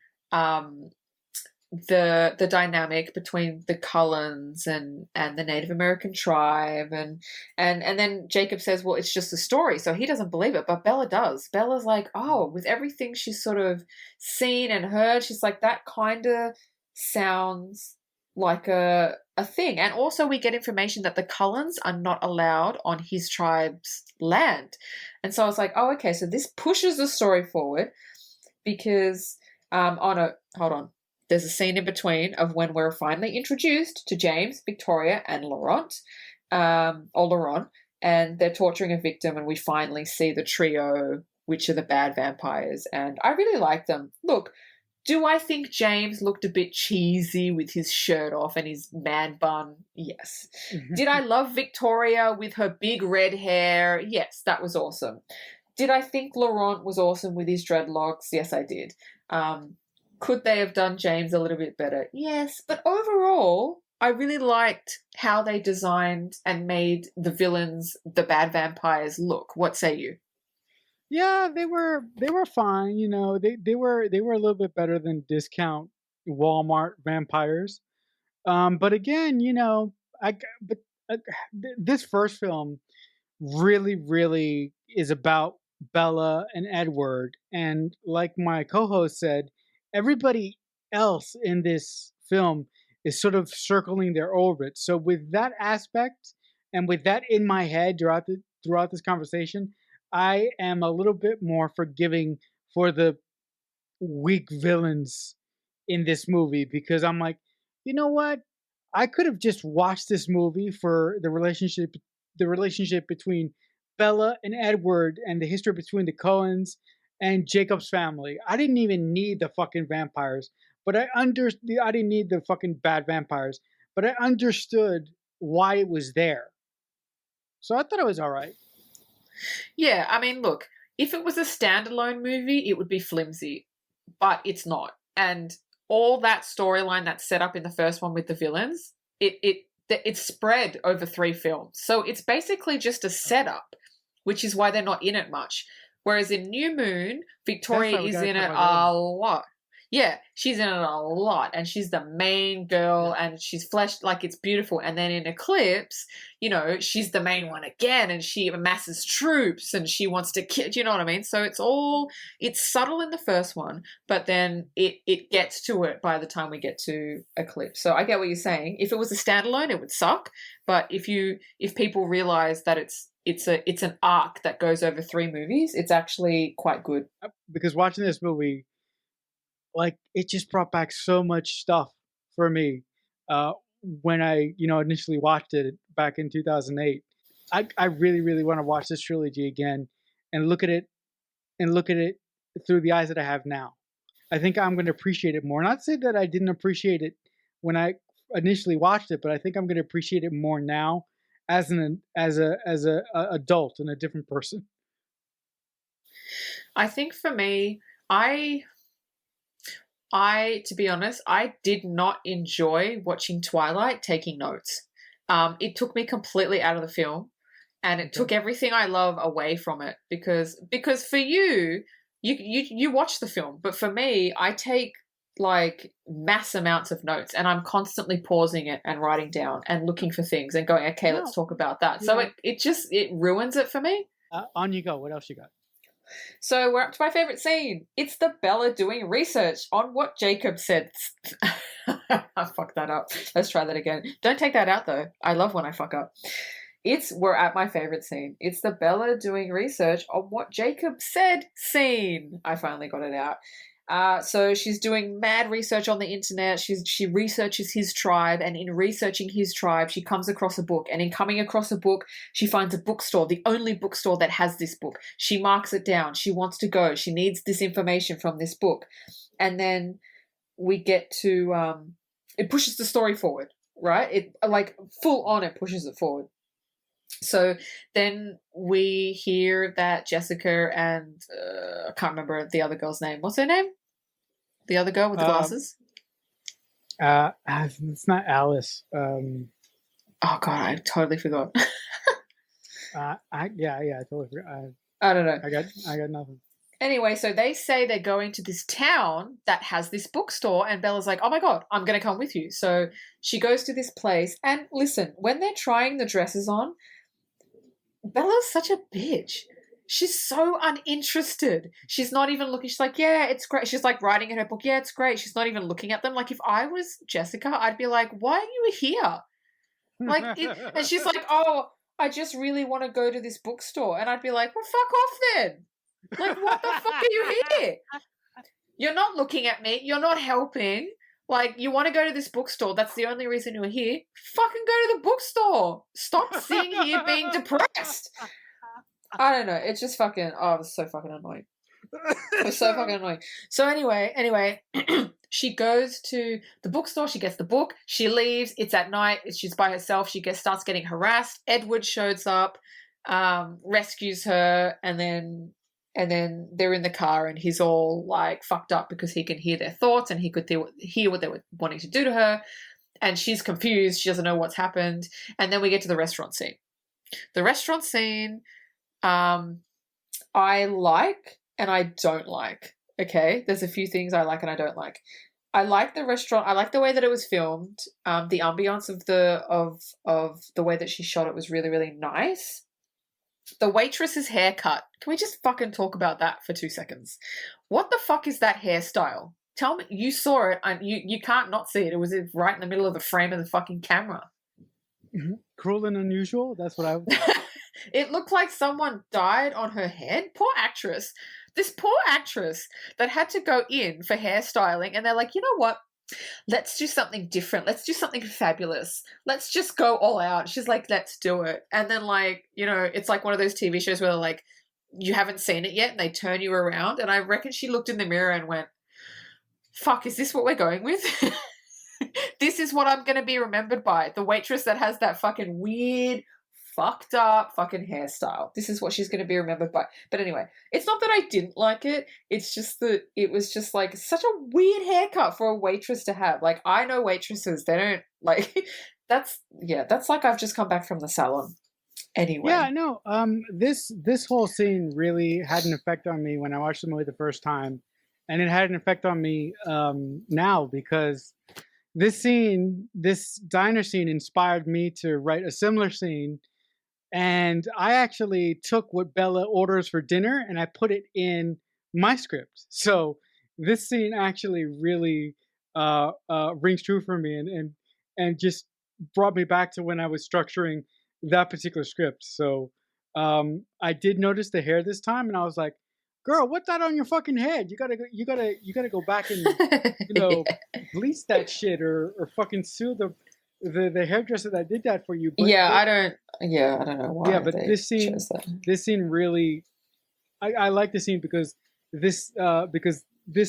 S2: the dynamic between the Cullens and the Native American tribe. And then Jacob says, well, it's just a story. So he doesn't believe it, but Bella does. Bella's like, oh, with everything she's sort of seen and heard, she's like, that kind of sounds like a thing. And also we get information that the Cullens are not allowed on his tribe's land. And so I was like, oh, okay, so this pushes the story forward because hold on. There's a scene in between of when we're finally introduced to James, Victoria, and Laurent, and they're torturing a victim, and we finally see the trio, which are the bad vampires, and I really like them. Look, do I think James looked a bit cheesy with his shirt off and his man bun? Yes. Did I love Victoria with her big red hair? Yes, that was awesome. Did I think Laurent was awesome with his dreadlocks? Yes, I did. Could they have done James a little bit better? Yes, but overall, I really liked how they designed and made the villains, the bad vampires, look. What say you?
S1: Yeah, they were fine. You know, they were a little bit better than discount Walmart vampires. But again, you know, this first film really is about Bella and Edward, and like my co-host said, everybody else in this film is sort of circling their orbit. So with that aspect and with that in my head throughout this conversation, I am a little bit more forgiving for the weak villains in this movie, because I'm like, you know what? I could have just watched this movie for the relationship between Bella and Edward and the history between the Coens and Jacob's family. I didn't even need the fucking vampires, but I didn't need the fucking bad vampires, but I understood why it was there. So I thought it was all right.
S2: Yeah, I mean, look, if it was a standalone movie, it would be flimsy, but it's not. And all that storyline that's set up in the first one with the villains, it's spread over 3 films. So it's basically just a setup, which is why they're not in it much. Whereas in New Moon, Victoria is in it a lot. Yeah, she's in it a lot, and she's the main girl, and she's fleshed, like, it's beautiful. And then in Eclipse, you know, she's the main one again, and she amasses troops, and she wants to kill, you know what I mean? So it's subtle in the first one, but then it gets to it by the time we get to Eclipse. So I get what you're saying. If it was a standalone, it would suck. But if people realize that it's an arc that goes over 3 movies, it's actually quite good.
S1: Because watching this movie, like, it just brought back so much stuff for me when I initially watched it back in 2008. I really really want to watch this trilogy again and look at it through the eyes that I have now. I think I'm going to appreciate it more. Not to say that I didn't appreciate it when I initially watched it, but I think I'm going to appreciate it more now as a adult and a different person.
S2: I think for me, to be honest, I did not enjoy watching Twilight taking notes. It took me completely out of the film, and it took everything I love away from it, because for you watch the film, but for me, I take like mass amounts of notes, and I'm constantly pausing it and writing down and looking for things and going, okay, let's talk about that. So it ruins it for me.
S1: On you go. What else you got?
S2: So we're up to my favorite scene. It's the Bella doing research on what Jacob said. I fucked that up. Let's try that again. Don't take that out though. I love when I fuck up. We're at my favorite scene. It's the Bella doing research on what Jacob said scene. I finally got it out. So she's doing mad research on the internet. She researches his tribe, and in researching his tribe, she comes across a book. And in coming across a book, she finds a bookstore, the only bookstore that has this book. She marks it down. She wants to go. She needs this information from this book. And then we get to, it pushes the story forward, right? It, like, full on, it pushes it forward. So then we hear that Jessica and I can't remember the other girl's name. What's her name? The other girl with the glasses?
S1: It's not Alice.
S2: Oh God, I totally forgot.
S1: I totally forgot.
S2: I don't know.
S1: I got nothing.
S2: Anyway, so they say they're going to this town that has this bookstore, and Bella's like, oh my God, I'm going to come with you. So she goes to this place, and listen, when they're trying the dresses on, Bella's such a bitch. She's so uninterested. She's not even looking. She's like, yeah, it's great. She's like writing in her book, yeah, it's great. She's not even looking at them. Like, if I was Jessica, I'd be like, why are you here? Like, and she's like, oh, I just really want to go to this bookstore. And I'd be like, well, fuck off then. Like, what the fuck are you here? You're not looking at me. You're not helping. Like, you want to go to this bookstore. That's the only reason you're here. Fucking go to the bookstore. Stop sitting here being depressed. I don't know. It's just fucking... Oh, it was so fucking annoying. It was so fucking annoying. So anyway, she goes to the bookstore. She gets the book. She leaves. It's at night. She's by herself. She starts getting harassed. Edward shows up, rescues her, and then they're in the car, and he's all like fucked up because he can hear their thoughts, and he could hear what they were wanting to do to her. And she's confused. She doesn't know what's happened. And then we get to the restaurant scene. The restaurant scene... I like and I don't like. Okay, there's a few things I like and I don't like. I like the restaurant. I like the way that it was filmed. The ambiance of the way that she shot it was really, really nice. The waitress's haircut. Can we just fucking talk about that for 2 seconds? What the fuck is that hairstyle? Tell me, you saw it, and you can't not see it. It was right in the middle of the frame of the fucking camera.
S1: Cruel and unusual. That's what I would.
S2: It looked like someone died on her head. Poor actress. This poor actress that had to go in for hairstyling, and they're like, you know what? Let's do something different. Let's do something fabulous. Let's just go all out. She's like, let's do it. And then, like, you know, it's like one of those TV shows where, like, you haven't seen it yet and they turn you around. And I reckon she looked in the mirror and went, fuck, is this what we're going with? This is what I'm going to be remembered by. The waitress that has that fucking weird, fucked up fucking hairstyle. This is what she's going to be remembered by. But anyway, it's not that I didn't like it. It's just that it was just like such a weird haircut for a waitress to have. Like, I know waitresses, they don't like that's like I've just come back from the salon. Anyway.
S1: Yeah, no. This whole scene really had an effect on me when I watched the movie the first time, and it had an effect on me now because this diner scene, inspired me to write a similar scene. And I actually took what Bella orders for dinner and I put it in my script. So this scene actually really rings true for me, and just brought me back to when I was structuring that particular script. So I did notice the hair this time, and I was like, "Girl, what's that on your fucking head? You gotta go back and bleach that shit or fucking sue the hairdresser that did that for you." But
S2: I don't know why.
S1: Yeah, but this scene really, I like the scene because this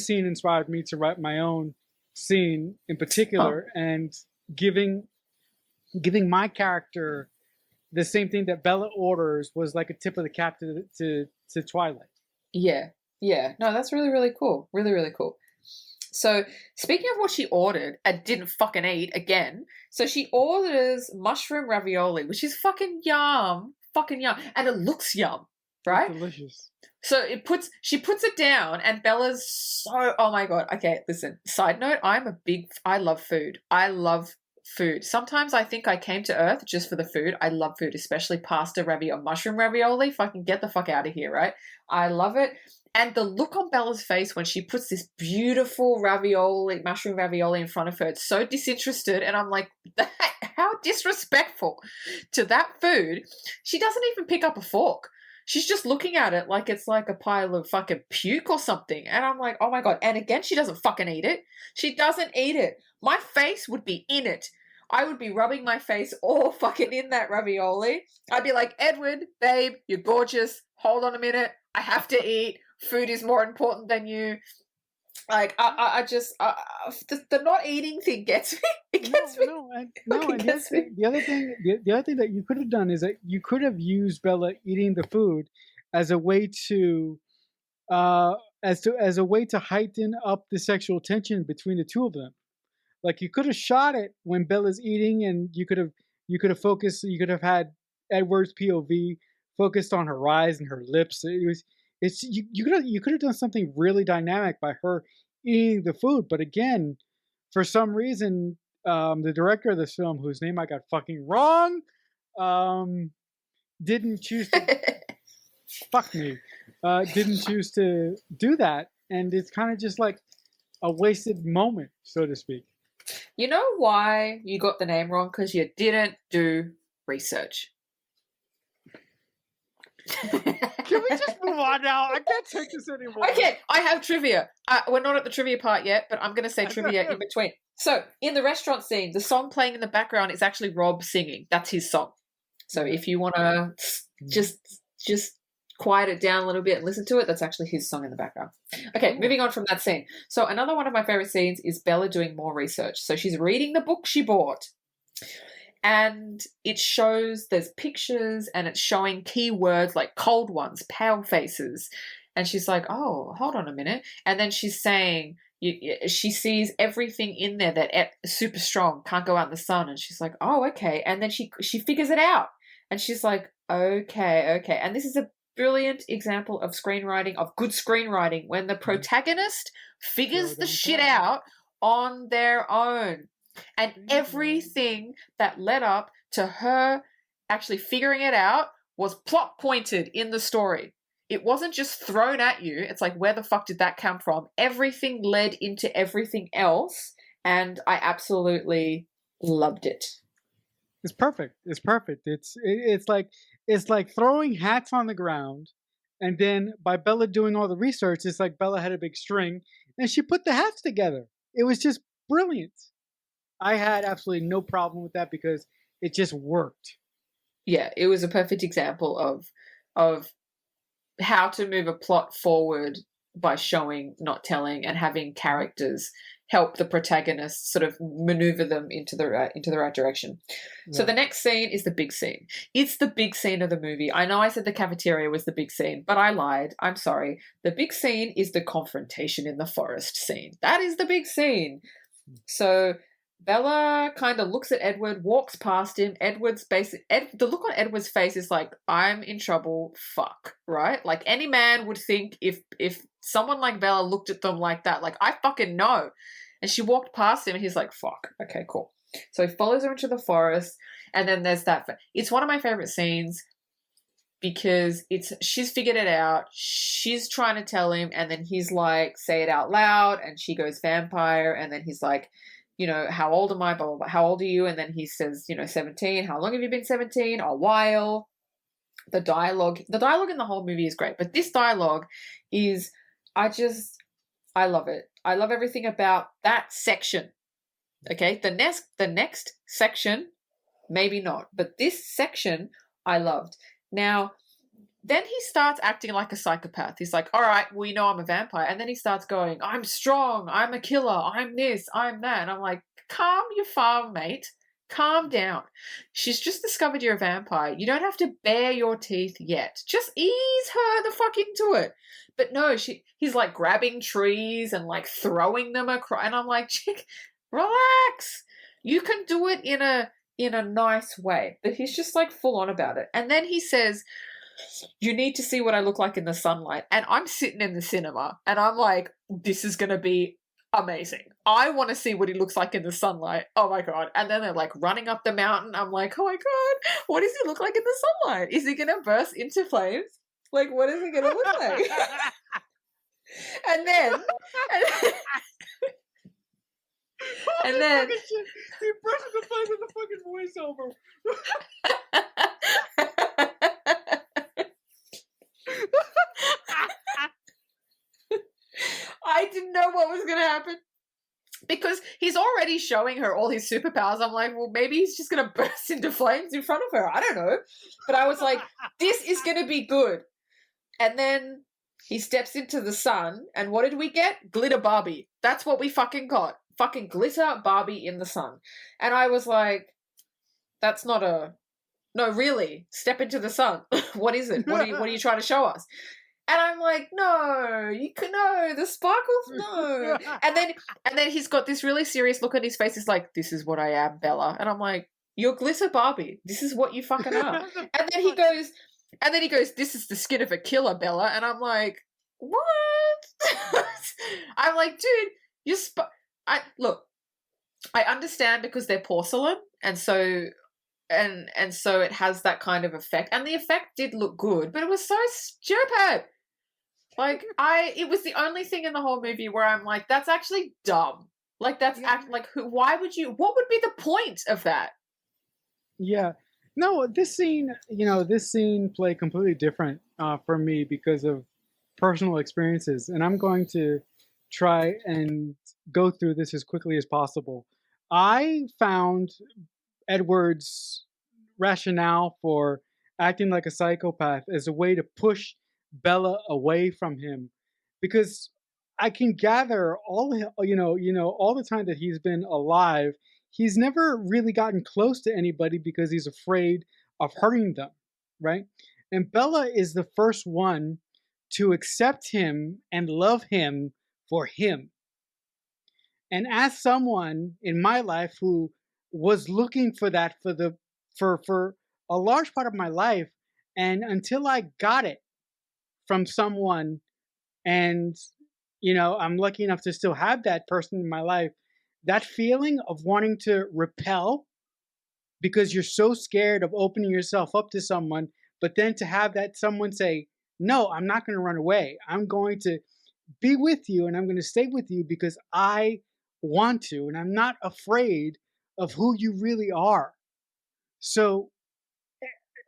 S1: scene inspired me to write my own scene in particular, and giving my character the same thing that Bella orders was like a tip of the cap to Twilight.
S2: Yeah. No, that's really, really cool. Really, really cool. So, speaking of what she ordered and didn't fucking eat again, so she orders mushroom ravioli, which is fucking yum, and it looks yum, right?
S1: It's delicious.
S2: So she puts it down, and Bella's so, oh my god. Okay, listen. Side note: I love food. I love food. Sometimes I think I came to Earth just for the food. I love food, especially pasta ravioli, mushroom ravioli. Fucking get the fuck out of here, right? I love it. And the look on Bella's face when she puts this beautiful mushroom ravioli in front of her, it's so disinterested. And I'm like, how disrespectful to that food. She doesn't even pick up a fork. She's just looking at it like it's like a pile of fucking puke or something. And I'm like, oh my God. And again, she doesn't fucking eat it. She doesn't eat it. My face would be in it. I would be rubbing my face all fucking in that ravioli. I'd be like, Edward, babe, you're gorgeous. Hold on a minute. I have to eat. Food is more important than you. Like, I just, the not eating thing gets me. It gets me.
S1: The other thing that you could have done is that you could have used Bella eating the food as a way to, as a way to heighten up the sexual tension between the two of them. Like, you could have shot it when Bella's eating, and you could have focused. You could have had Edward's POV focused on her eyes and her lips. You could have done something really dynamic by her eating the food. But again, for some reason, the director of this film, whose name I got fucking wrong, didn't choose to fuck me. Didn't choose to do that, and it's kind of just like a wasted moment, so to speak.
S2: You know why you got the name wrong? Because you didn't do research.
S1: Can we just move on now? I can't take this anymore.
S2: Okay, I have trivia. We're not at the trivia part yet, but I'm going to say trivia in between. So, in the restaurant scene, the song playing in the background is actually Rob singing. That's his song. So, if you want to just quiet it down a little bit and listen to it, that's actually his song in the background. Okay, moving on from that scene. So, another one of my favorite scenes is Bella doing more research. So, she's reading the book she bought. And it shows, there's pictures, and it's showing keywords like cold ones, pale faces. And she's like, oh, hold on a minute. And then she's saying, she sees everything in there that super strong, can't go out in the sun. And she's like, oh, okay. And then she figures it out. And she's like, okay. And this is a brilliant example of screenwriting, of good screenwriting, when the protagonist figures the shit out on their own. And everything that led up to her actually figuring it out was plot pointed in the story. it wasn't just thrown at you. It's like, where the fuck did that come from? Everything led into everything else, and I absolutely loved it.
S1: It's perfect. It's perfect. It's like throwing hats on the ground, and then by Bella doing all the research, it's like Bella had a big string and she put the hats together. It was just brilliant. I had absolutely no problem with that because it just worked.
S2: Yeah, it was a perfect example of how to move a plot forward by showing, not telling, and having characters help the protagonist sort of maneuver them into the right direction. So the next scene is the big scene. It's the big scene of the movie. I know I said the cafeteria was the big scene, but I lied. I'm sorry. The big scene is the confrontation in the forest scene. That is the big scene. So Bella kind of looks at Edward, walks past him. The look on Edward's face is like, I'm in trouble, fuck, right? Like any man would think if someone like Bella looked at them like that, like, I fucking know. And she walked past him and he's like, fuck, okay, cool. So he follows her into the forest, and then there's that. It's one of my favorite scenes because she's figured it out. She's trying to tell him, and then he's like, say it out loud, and she goes vampire, and then he's like, you know, how old am I? Blah, blah, blah. How old are you? And then he says, 17. How long have you been 17? A while. The dialogue in the whole movie is great, but this dialogue is, I love it. I love everything about that section. Okay, the next section, maybe not, but this section I loved. Now, then he starts acting like a psychopath. He's like, all right, well, I'm a vampire. And then he starts going, I'm strong, I'm a killer, I'm this, I'm that. And I'm like, calm your farm, mate. Calm down. She's just discovered you're a vampire. You don't have to bare your teeth yet. Just ease her the fuck into it. But no, he's like grabbing trees and like throwing them across. And I'm like, chick, relax. You can do it in a nice way. But he's just like full on about it. And then he says, you need to see what I look like in the sunlight. And I'm sitting in the cinema and I'm like, this is going to be amazing. I want to see what he looks like in the sunlight. Oh my God. And then they're like running up the mountain. I'm like, oh my God, what does he look like in the sunlight? Is he going to burst into flames? Like, what is he going to look like? and then
S1: he burst into flames with the fucking voiceover.
S2: I didn't know what was going to happen because he's already showing her all his superpowers. I'm like, well, maybe he's just going to burst into flames in front of her. I don't know. But I was like, this is going to be good. And then he steps into the sun, and what did we get? Glitter Barbie. That's what we fucking got. Fucking glitter Barbie in the sun. And I was like, that's not no, really, step into the sun. What is it? What are you trying to show us? And I'm like, no, the sparkles, no. And then he's got this really serious look on his face. He's like, this is what I am, Bella. And I'm like, you're glitter Barbie. This is what you fucking are. And then he goes, this is the skin of a killer, Bella. And I'm like, what? I'm like, dude, look, I understand because they're porcelain, and so it has that kind of effect. And the effect did look good, but it was so stupid. Like, it was the only thing in the whole movie where I'm like, that's actually dumb. Like, what would be the point of that?
S1: Yeah. No, this scene played completely different for me because of personal experiences. And I'm going to try and go through this as quickly as possible. I found Edward's rationale for acting like a psychopath as a way to push Bella away from him, because I can gather all the time that he's been alive, he's never really gotten close to anybody because he's afraid of hurting them, right? And Bella is the first one to accept him and love him for him. And as someone in my life who was looking for that for a large part of my life, and until I got it from someone, and I'm lucky enough to still have that person in my life, that feeling of wanting to repel because you're so scared of opening yourself up to someone, but then to have that someone say, no, I'm not going to run away. I'm going to be with you and I'm going to stay with you because I want to and I'm not afraid of who you really are. So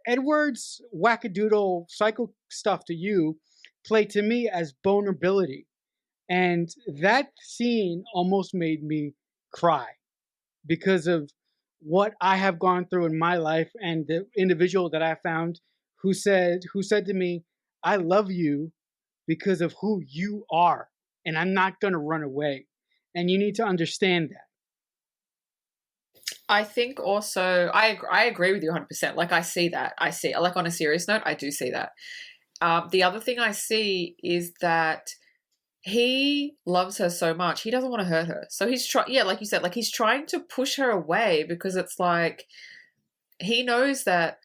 S1: Edward's wackadoodle psycho stuff to you played to me as vulnerability. And that scene almost made me cry because of what I have gone through in my life and the individual that I found who said to me, I love you because of who you are and I'm not going to run away. And you need to understand that.
S2: I think also I agree with you 100%. Like I see that. I see, like, on a serious note, I do see that. The other thing I see is that he loves her so much. He doesn't want to hurt her. So he's yeah, like you said, like he's trying to push her away because it's like he knows that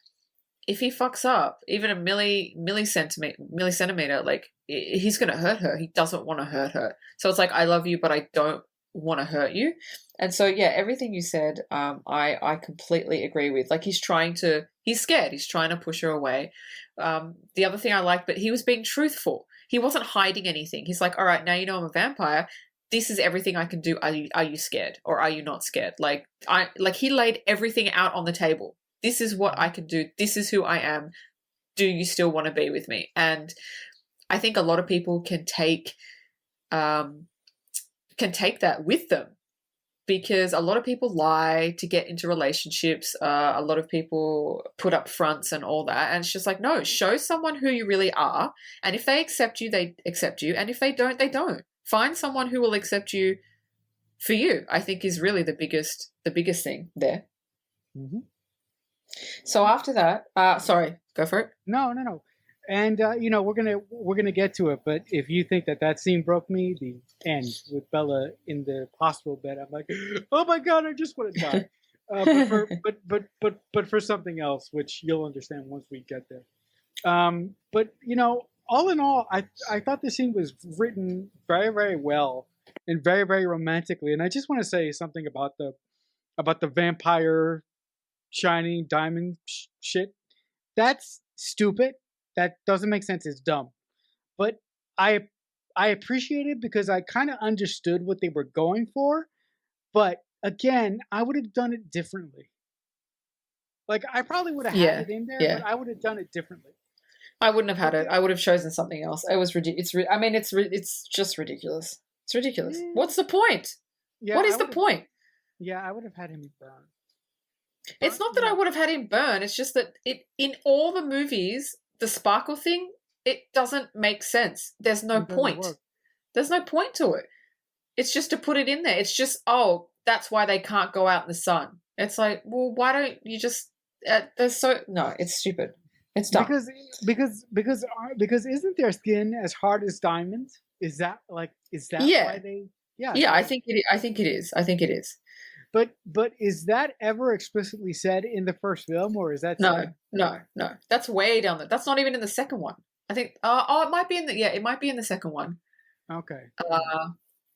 S2: if he fucks up even a millicentimeter, like he's going to hurt her. He doesn't want to hurt her. So it's like, I love you, but I don't want to hurt you. And so, yeah, everything you said, I completely agree with. Like he's scared. He's trying to push her away. The other thing I like, but he was being truthful. He wasn't hiding anything. He's like, all right, now you know I'm a vampire. This is everything I can do. Are you scared or are you not scared? Like he laid everything out on the table. This is what I can do. This is who I am. Do you still want to be with me? And I think a lot of people can take that with them, because a lot of people lie to get into relationships. A lot of people put up fronts and all that. And it's just like, no, show someone who you really are. And if they accept you, they accept you. And if they don't, they don't. Find someone who will accept you for you, I think, is really the biggest thing there.
S1: Mm-hmm.
S2: So after that, sorry, go for it.
S1: No. And we're gonna get to it. But if you think that scene broke me, the end with Bella in the hospital bed, I'm like, oh my god, I just want to die. But for something else, which you'll understand once we get there. But all in all, I thought the scene was written very, very well and very, very romantically. And I just want to say something about the vampire shining diamond shit. That's stupid. That doesn't make sense. It's dumb. But I appreciate it because I kind of understood what they were going for. But again, I would have done it differently. Like I probably would have had it in there, but I would have done it differently.
S2: I wouldn't have had it. I would have chosen something else. It was ridiculous. It's just ridiculous. It's ridiculous. What's the point? What is the point?
S1: Yeah, I would have had him burn.
S2: It's not that I would have had him burn. It's just that in all the movies, the sparkle thing, it doesn't make sense. There's no point. There's no point to it. It's just to put it in there. It's just, that's why they can't go out in the sun. It's like, well, why don't you just? No, it's stupid. It's dumb.
S1: Because isn't their skin as hard as diamonds? Is that why they? Yeah.
S2: Yeah, I think it is.
S1: But is that ever explicitly said in the first film, or is that
S2: no? That's way down there. That's not even in the second one. I think. It might be it might be in the second one.
S1: Okay.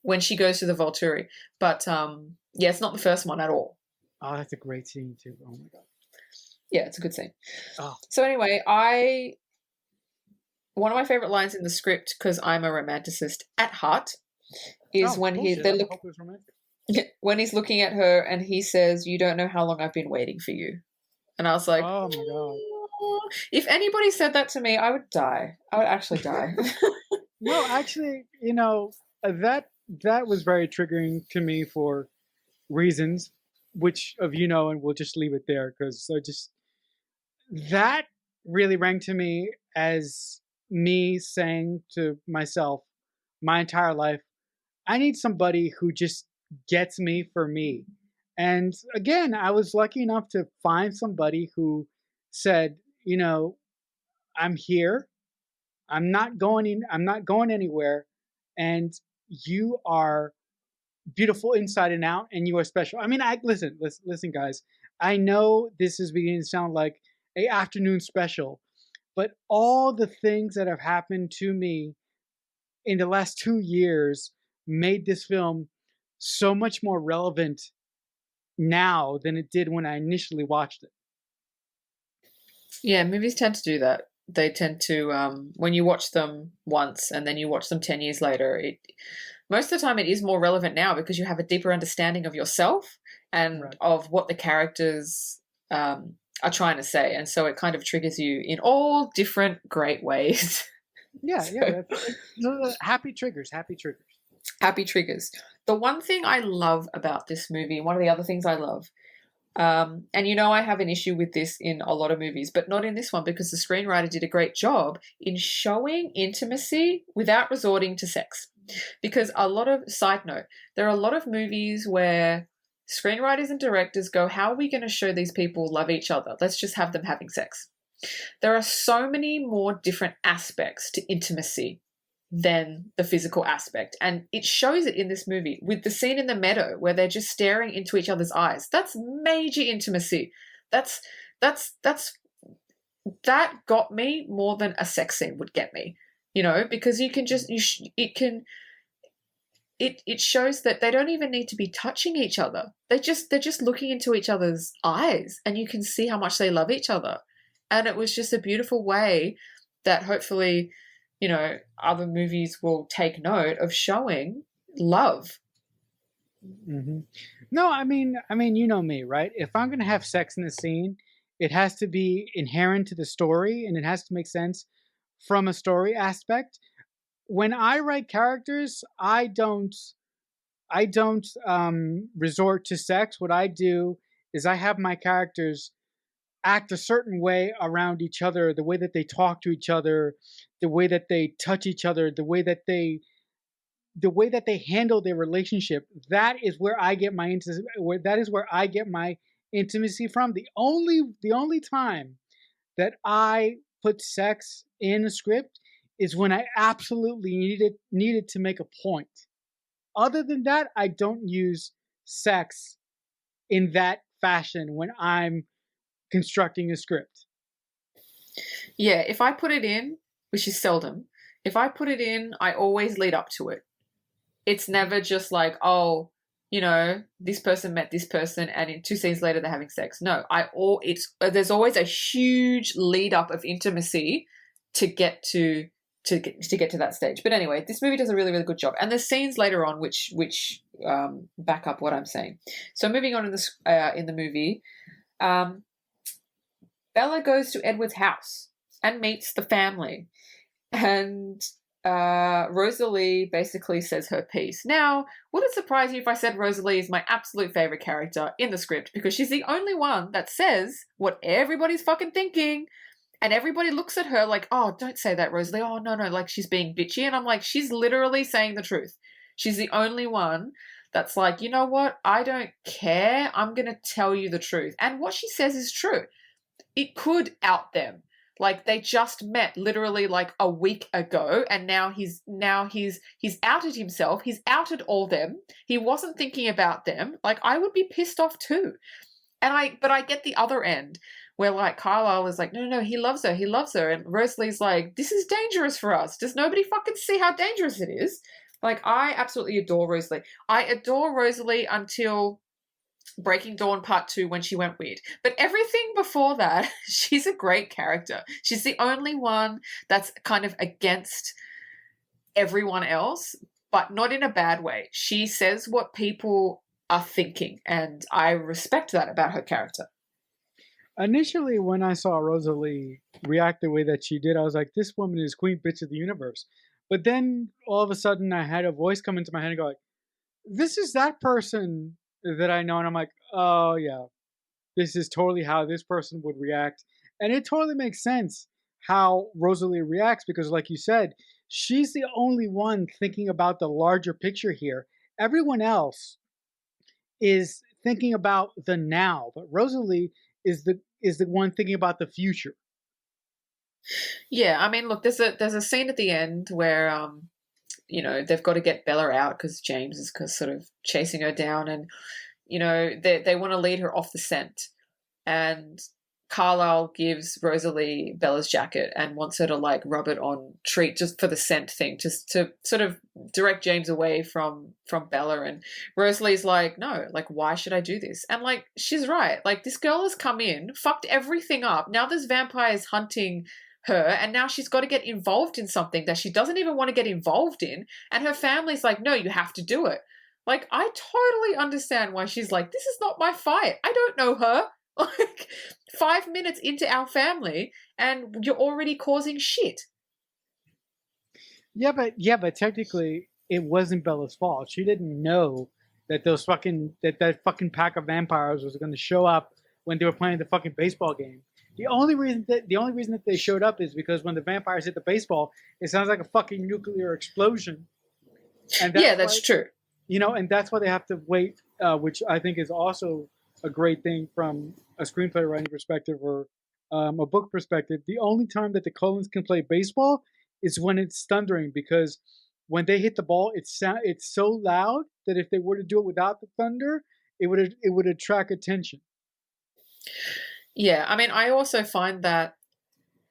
S2: When she goes to the Volturi, but it's not the first one at all.
S1: Oh, that's a great scene too. Oh my god.
S2: Yeah, it's a good scene.
S1: Oh.
S2: So anyway, one of my favorite lines in the script, because I'm a romanticist at heart, is when when he's looking at her and he says, "You don't know how long I've been waiting for you," and I was like,
S1: "Oh my god!"
S2: If anybody said that to me, I would die. I would actually die.
S1: No, actually, that was very triggering to me for reasons, which and we'll just leave it there because that really rang to me as me saying to myself my entire life, I need somebody who just gets me for me. And again, I was lucky enough to find somebody who said, I'm here. I'm not going anywhere, and you are beautiful inside and out, and you are special. I mean, listen, guys. I know this is beginning to sound like a afternoon special, but all the things that have happened to me in the last 2 years made this film so much more relevant now than it did when I initially watched it.
S2: Yeah, movies tend to do that. They tend to when you watch them once and then you watch them 10 years later, it most of the time it is more relevant now because you have a deeper understanding of yourself and
S1: Right.
S2: of what the characters are trying to say, and so it kind of triggers you in all different great ways.
S1: Yeah, yeah.
S2: So,
S1: Happy triggers. Happy triggers.
S2: happy triggers. The one thing I love about this movie, one of the other things I love, and I have an issue with this in a lot of movies, but not in this one because the screenwriter did a great job in showing intimacy without resorting to sex. Because side note, there are a lot of movies where screenwriters and directors go, how are we going to show these people love each other? Let's just have them having sex. There are so many more different aspects to intimacy than the physical aspect. And it shows it in this movie with the scene in the meadow where they're just staring into each other's eyes. That's major intimacy. That got me more than a sex scene would get me, because you can just, it shows that they don't even need to be touching each other. They're just looking into each other's eyes and you can see how much they love each other. And it was just a beautiful way that hopefully, other movies will take note of showing love.
S1: Mm-hmm. No, I mean, you know me, right? If I'm gonna have sex in a scene, it has to be inherent to the story, and it has to make sense from a story aspect. When I write characters, I don't resort to sex. What I do is I have my characters act a certain way around each other, the way that they talk to each other, the way that they touch each other, the way that they handle their relationship. That is where I get my intimacy from. The only time that I put sex in a script is when I absolutely needed to make a point. Other than that, I don't use sex in that fashion when I'm constructing a script.
S2: Yeah, if I put it in, which is seldom, if I put it in, I always lead up to it. It's never just like, oh, this person met this person and in 2 scenes later they're having sex. No, there's always a huge lead up of intimacy to get to that stage. But anyway, this movie does a really, really good job. And there's scenes later on which back up what I'm saying. So moving on in the movie, Bella goes to Edward's house and meets the family. And Rosalie basically says her piece. Now, would it surprise you if I said Rosalie is my absolute favorite character in the script because she's the only one that says what everybody's fucking thinking, and everybody looks at her like, oh, don't say that, Rosalie. Oh, no, like she's being bitchy. And I'm like, she's literally saying the truth. She's the only one that's like, you know what? I don't care. I'm going to tell you the truth. And what she says is true. It could out them. Like they just met literally like a week ago, and now he's outed himself. He's outed all them. He wasn't thinking about them. Like I would be pissed off too. But I get the other end where like Carlisle is like, no, he loves her, and Rosalie's like, this is dangerous for us. Does nobody fucking see how dangerous it is? Like I absolutely adore Rosalie. I adore Rosalie until Breaking Dawn Part 2 when she went weird. But everything before that, she's a great character. She's the only one that's kind of against everyone else, but not in a bad way. She says what people are thinking, and I respect that about her character.
S1: Initially, when I saw Rosalie react the way that she did, I was like, this woman is queen bitch of the universe. But then all of a sudden I had a voice come into my head and go like, this is that person that I know, and I'm like, oh yeah, this is totally how this person would react. And it totally makes sense how Rosalie reacts because like you said, she's the only one thinking about the larger picture here. Everyone else is thinking about the now, but Rosalie is the one thinking about the future.
S2: Yeah, I mean, look, there's a scene at the end where they've got to get Bella out because James is sort of chasing her down, and they want to lead her off the scent, and Carlisle gives Rosalie Bella's jacket and wants her to like rub it on Treat just for the scent thing, just to sort of direct James away from Bella. And Rosalie's like, no, like why should I do this? And like she's right, like this girl has come in, fucked everything up. Now there's vampires hunting her, and now she's got to get involved in something that she doesn't even want to get involved in, and her family's like, no, you have to do it. Like, I totally understand why she's like, this is not my fight. I don't know her. Like, 5 minutes into our family, and you're already causing shit.
S1: Yeah, but technically, it wasn't Bella's fault. She didn't know that that fucking pack of vampires was going to show up when they were playing the fucking baseball game. The only reason that they showed up is because when the vampires hit the baseball, it sounds like a fucking nuclear explosion. And
S2: that's true.
S1: And that's why they have to wait, which I think is also a great thing from a screenplay writing perspective or a book perspective. The only time that the Cullens can play baseball is when it's thundering, because when they hit the ball, it's so loud that if they were to do it without the thunder, it would attract attention.
S2: Yeah, I mean, I also find that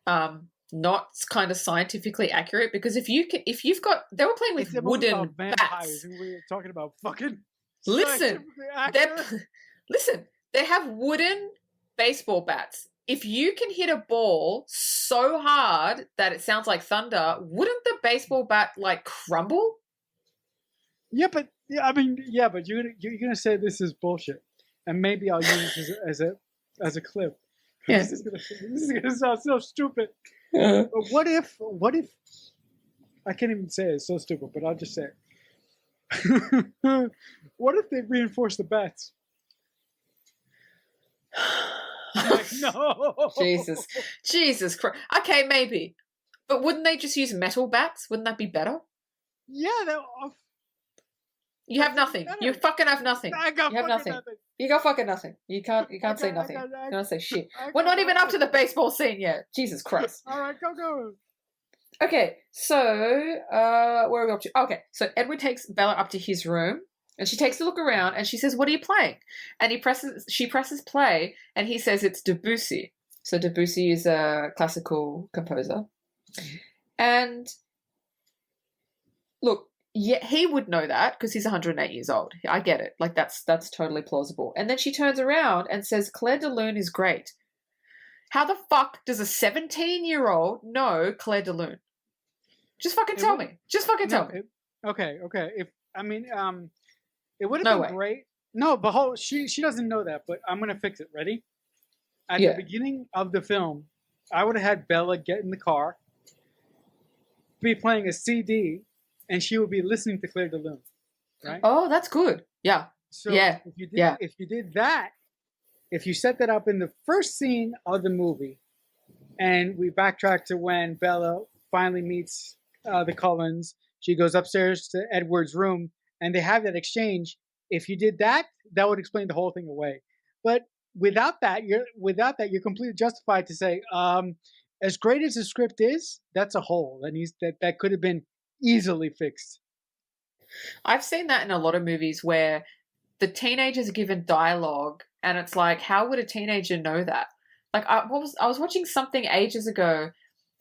S2: not kind of scientifically accurate, because if you've got, they were playing with wooden bats.
S1: And we're talking about fucking
S2: listen, they have wooden baseball bats. If you can hit a ball so hard that it sounds like thunder, wouldn't the baseball bat like crumble?
S1: Yeah, but you're gonna say this is bullshit, and maybe I'll use this as a clip.
S2: Yeah.
S1: This is gonna sound so stupid.
S2: Uh-huh.
S1: But what if I can't even say it, it's so stupid, but I'll just say it. What if they reinforce the bats? Like, no.
S2: Jesus Christ. Okay, maybe. But wouldn't they just use metal bats? Wouldn't that be better?
S1: Yeah,
S2: you have nothing. You fucking have nothing.
S1: I got
S2: you have
S1: nothing.
S2: You got fucking nothing. You can't say nothing. You can't say shit. We're not even up to the baseball scene yet. Jesus Christ.
S1: All right, go.
S2: Okay, so where are we up to? Okay, so Edward takes Bella up to his room, and she takes a look around, and she says, "What are you playing?" And she presses play, and he says it's Debussy. So Debussy is a classical composer, and look, yeah, he would know that because he's 108 years old. I get it. Like, that's totally plausible. And then she turns around and says, Claire de Lune is great. How the fuck does a 17-year-old know Claire de Lune? Just fucking tell me. Just fucking tell me.
S1: Okay. It would have been great. No, but she doesn't know that, but I'm going to fix it. Ready? At the beginning of the film, I would have had Bella get in the car, be playing a CD, and she would be listening to Claire de Lune, right?
S2: Oh, that's good. Yeah.
S1: So if you did that, if you set that up in the first scene of the movie, and we backtrack to when Bella finally meets the Cullens, she goes upstairs to Edward's room, and they have that exchange. If you did that, that would explain the whole thing away. But without that, you're completely justified to say, as great as the script is, that's a hole that could have been easily fixed.
S2: I've seen that in a lot of movies where the teenagers are given dialogue, and it's like, how would a teenager know that? Like, I was watching something ages ago,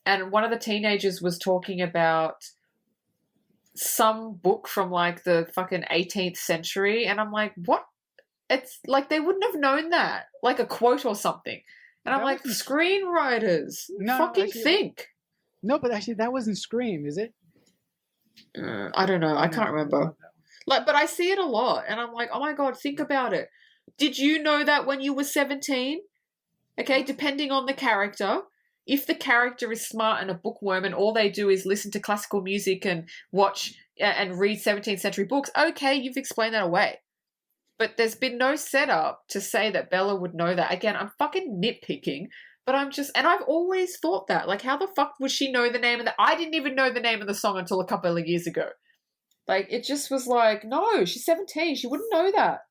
S2: and one of the teenagers was talking about some book from like the fucking 18th century, and I'm like, what? It's like they wouldn't have known that, like a quote or something. And I'm like, screenwriters, think.
S1: No, but actually, that wasn't Scream, is it?
S2: I don't know. I can't remember. Like, but I see it a lot, and I'm like, oh my god, think about it. Did you know that when you were 17? Okay, depending on the character. If the character is smart and a bookworm and all they do is listen to classical music and watch and read 17th century books, okay, you've explained that away. But there's been no setup to say that Bella would know that. Again, I'm fucking nitpicking, but and I've always thought that. Like, how the fuck would she know the name of I didn't even know the name of the song until a couple of years ago. Like, it just was like, no, she's 17. She wouldn't know that.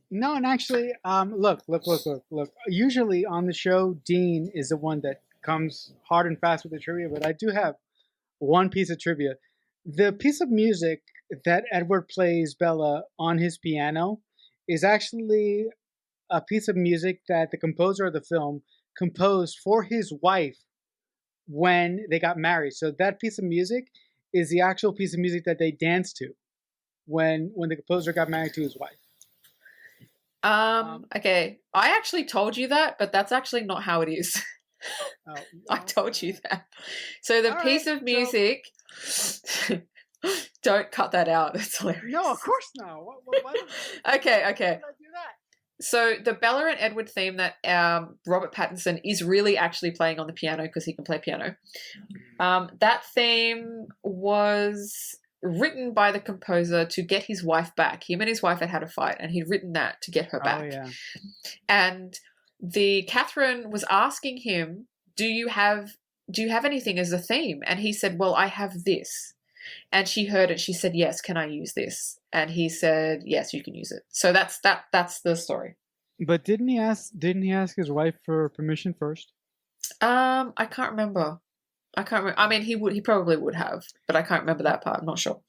S1: No, and actually, look. Usually on the show, Dean is the one that comes hard and fast with the trivia, but I do have one piece of trivia. The piece of music that Edward plays Bella on his piano is actually a piece of music that the composer of the film composed for his wife when they got married. So that piece of music is the actual piece of music that they danced to when the composer got married to his wife.
S2: Okay. I actually told you that, but that's actually not how it is.
S1: Oh,
S2: I told you that. So the
S1: All
S2: piece
S1: right,
S2: of music, don't cut that out. It's hilarious.
S1: No, of course not. Why
S2: Okay.
S1: would I do that?
S2: So the Bella and Edward theme that Robert Pattinson is really actually playing on the piano because he can play piano. That theme was written by the composer to get his wife back. Him and his wife had a fight, and he'd written that to get her back.
S1: Oh yeah.
S2: And Catherine was asking him, "Do you have anything as a theme?" And he said, "Well, I have this." And she heard it. She said, "Yes, can I use this?" And he said, "Yes, you can use it." So that's the story.
S1: But didn't he ask his wife for permission first?
S2: I can't remember. I mean, he probably would have, but I can't remember that part. I'm not sure.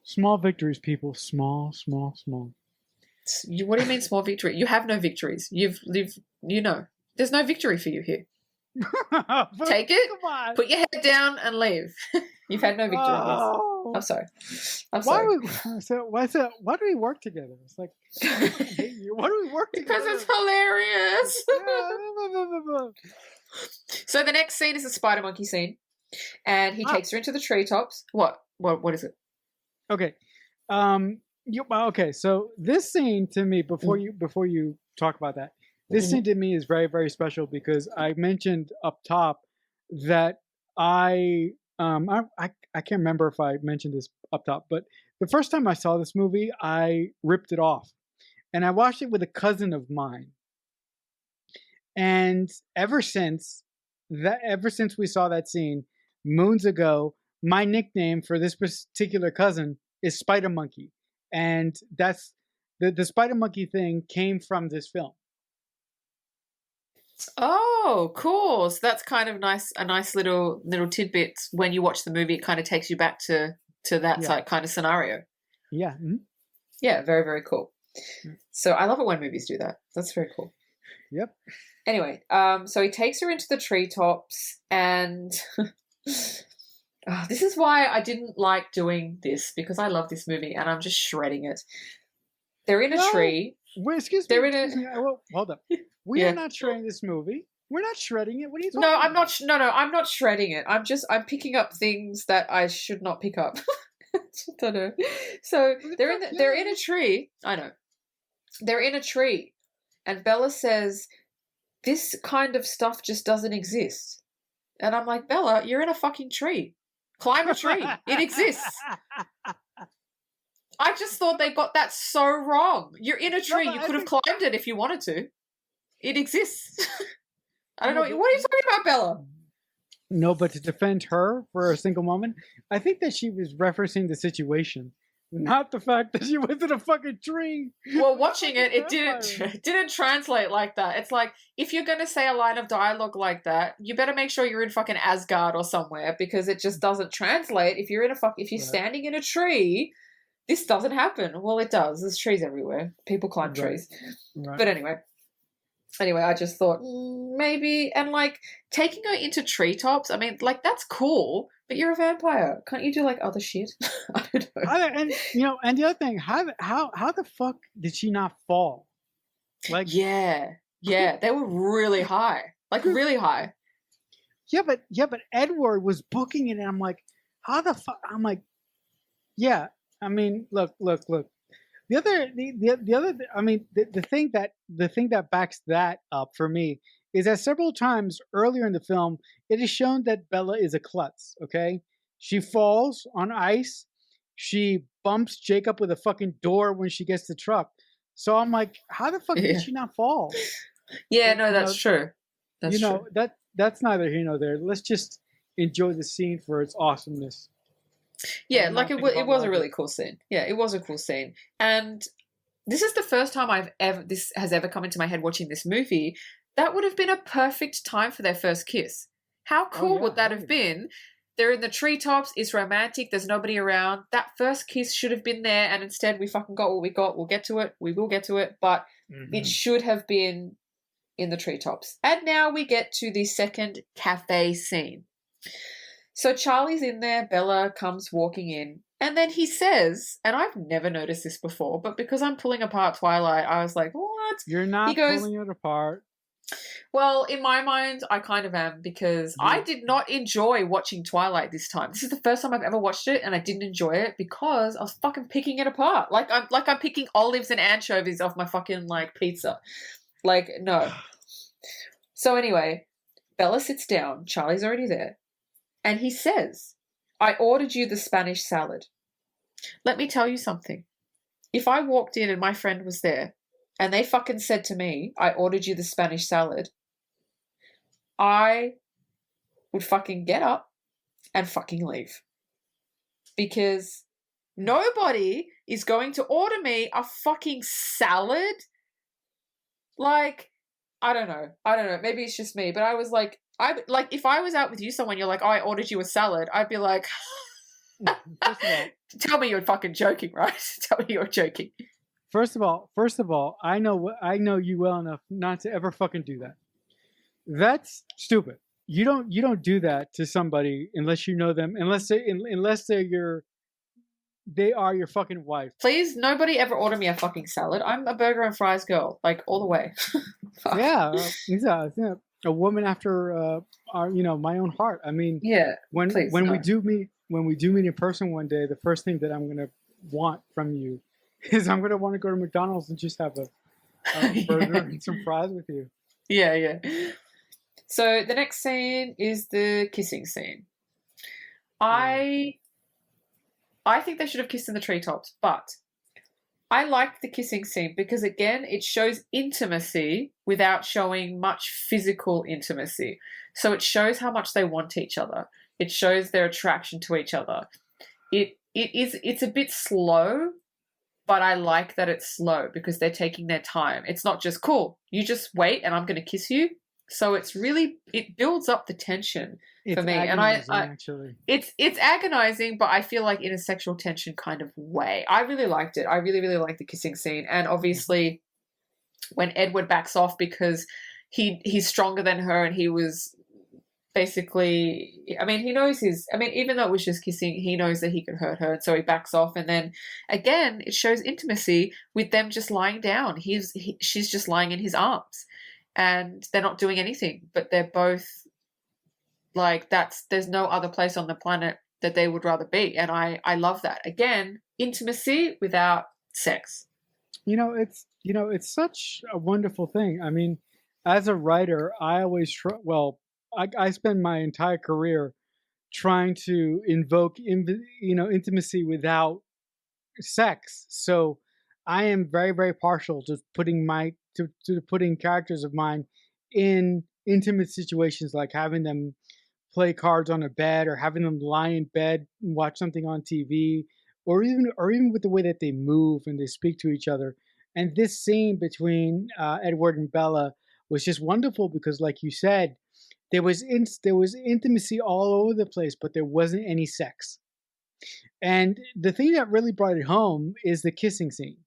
S1: Small victories, people. Small.
S2: What do you mean small victory? You have no victories. You've there's no victory for you here. Take it, put your head down, and leave. You've had no victory.
S1: Oh.
S2: I'm sorry.
S1: Why do we work together? It's like, I hate you. Why do we work together?
S2: Because it's hilarious. So the next scene is the spider monkey scene, and he takes her into the treetops. What is it?
S1: Okay. Okay. So this scene to me, before you talk about that, this scene to me is very, very special because I mentioned up top that I can't remember if I mentioned this up top, but the first time I saw this movie, I ripped it off, and I watched it with a cousin of mine. And ever since we saw that scene moons ago, my nickname for this particular cousin is Spider Monkey, and that's the Spider Monkey thing came from this film.
S2: Oh, cool! So that's kind of nice. A nice little tidbit. When you watch the movie, it kind of takes you back to that kind of scenario.
S1: Yeah. Mm-hmm.
S2: Yeah. Very, very cool. So I love it when movies do that. That's very cool.
S1: Yep.
S2: Anyway, so he takes her into the treetops, and this is why I didn't like doing this, because I love this movie and I'm just shredding it. They're in a tree.
S1: Wait, excuse me. Hold up. We are not shredding this movie. We're not shredding it. What are you talking about?
S2: I'm not shredding it. I'm picking up things that I should not pick up. I don't know. So they're in a tree. I know. They're in a tree, and Bella says, "This kind of stuff just doesn't exist." And I'm like, "Bella, you're in a fucking tree. Climb a tree. It exists." I just thought they got that so wrong. You're in a tree. You could have climbed it if you wanted to. It exists. I don't know. What are you talking about, Bella?
S1: No, but to defend her for a single moment, I think that she was referencing the situation, not the fact that she was in a fucking tree.
S2: Well, watching it didn't translate like that. It's like, if you're going to say a line of dialogue like that, you better make sure you're in fucking Asgard or somewhere, because it just doesn't translate. If you're standing in a tree, this doesn't happen. Well, it does. There's trees everywhere. People climb trees. Right. But anyway, I just thought maybe, and like taking her into treetops. I mean, like, that's cool, but you're a vampire. Can't you do like other shit? I don't know.
S1: And the other thing, how the fuck did she not fall? Like,
S2: yeah, they were really high, like really high.
S1: Yeah, but Edward was booking it, and I'm like, how the fuck? I'm like, yeah. I mean, look. The other. I mean, the thing that backs that up for me is that several times earlier in the film, it is shown that Bella is a klutz. Okay, she falls on ice. She bumps Jacob with a fucking door when she gets the truck. So I'm like, how the fuck did she not fall?
S2: Yeah, no, that's true. That's
S1: true. That's neither here nor there. Let's just enjoy the scene for its awesomeness.
S2: Yeah, like it was a really cool scene. Yeah, it was a cool scene. And this is the first time this has ever come into my head watching this movie. That would have been a perfect time for their first kiss. How cool would that have been? They're in the treetops, it's romantic, there's nobody around. That first kiss should have been there, and instead we fucking got what we got. We'll get to it. We will get to it, but it should have been in the treetops. And now we get to the second cafe scene. So Charlie's in there, Bella comes walking in, and then he says, and I've never noticed this before, but because I'm pulling apart Twilight, I was like, what?
S1: You're not pulling it apart.
S2: Well, in my mind, I kind of am because I did not enjoy watching Twilight this time. This is the first time I've ever watched it, and I didn't enjoy it because I was fucking picking it apart. I'm picking olives and anchovies off my fucking like pizza. Like, no. So anyway, Bella sits down. Charlie's already there, and he says, "I ordered you the Spanish salad." Let me tell you something. If I walked in and my friend was there, and they fucking said to me, "I ordered you the Spanish salad," I would fucking get up and fucking leave. Because nobody is going to order me a fucking salad. Like, I don't know. Maybe it's just me, but I was like, if I was out with you, someone, you're like, "Oh, I ordered you a salad," I'd be like, tell me you're fucking joking, right? Tell me you're joking.
S1: First of all, I know you well enough not to ever fucking do that. That's stupid. You don't do that to somebody unless you know them, unless they are your fucking wife.
S2: Please, nobody ever order me a fucking salad. I'm a burger and fries girl, like all the way.
S1: Yeah, yeah, a woman after my own heart. I mean,
S2: yeah.
S1: When
S2: no.
S1: we do meet in person one day, the first thing that I'm gonna want from you is I'm gonna want to go to McDonald's and just have a burger and some fries with you.
S2: Yeah. So the next scene is the kissing scene. I think they should have kissed in the treetops, but I liked the kissing scene because, again, it shows intimacy without showing much physical intimacy. So it shows how much they want each other. It shows their attraction to each other. It's a bit slow, but I like that it's slow because they're taking their time. It's not just, "Cool, you just wait and I'm going to kiss you." So it builds up the tension for me, and
S1: actually,
S2: it's agonizing, but I feel like in a sexual tension kind of way. I really liked it. I really, really liked the kissing scene, and obviously when Edward backs off because he's stronger than her, and he was basically, he knows even though it was just kissing, he knows that he could hurt her, and so he backs off, and then again it shows intimacy with them just lying down. She's just lying in his arms. And they're not doing anything, but they're both like, there's no other place on the planet that they would rather be. And I love that. Again, intimacy without sex.
S1: It's such a wonderful thing. I mean, as a writer, I always I spend my entire career trying to invoke intimacy without sex. So I am very, very partial to putting putting characters of mine in intimate situations, like having them play cards on a bed, or having them lie in bed and watch something on TV, or even with the way that they move and they speak to each other. And this scene between Edward and Bella was just wonderful because, like you said, there was intimacy all over the place, but there wasn't any sex. And the thing that really brought it home is the kissing scene.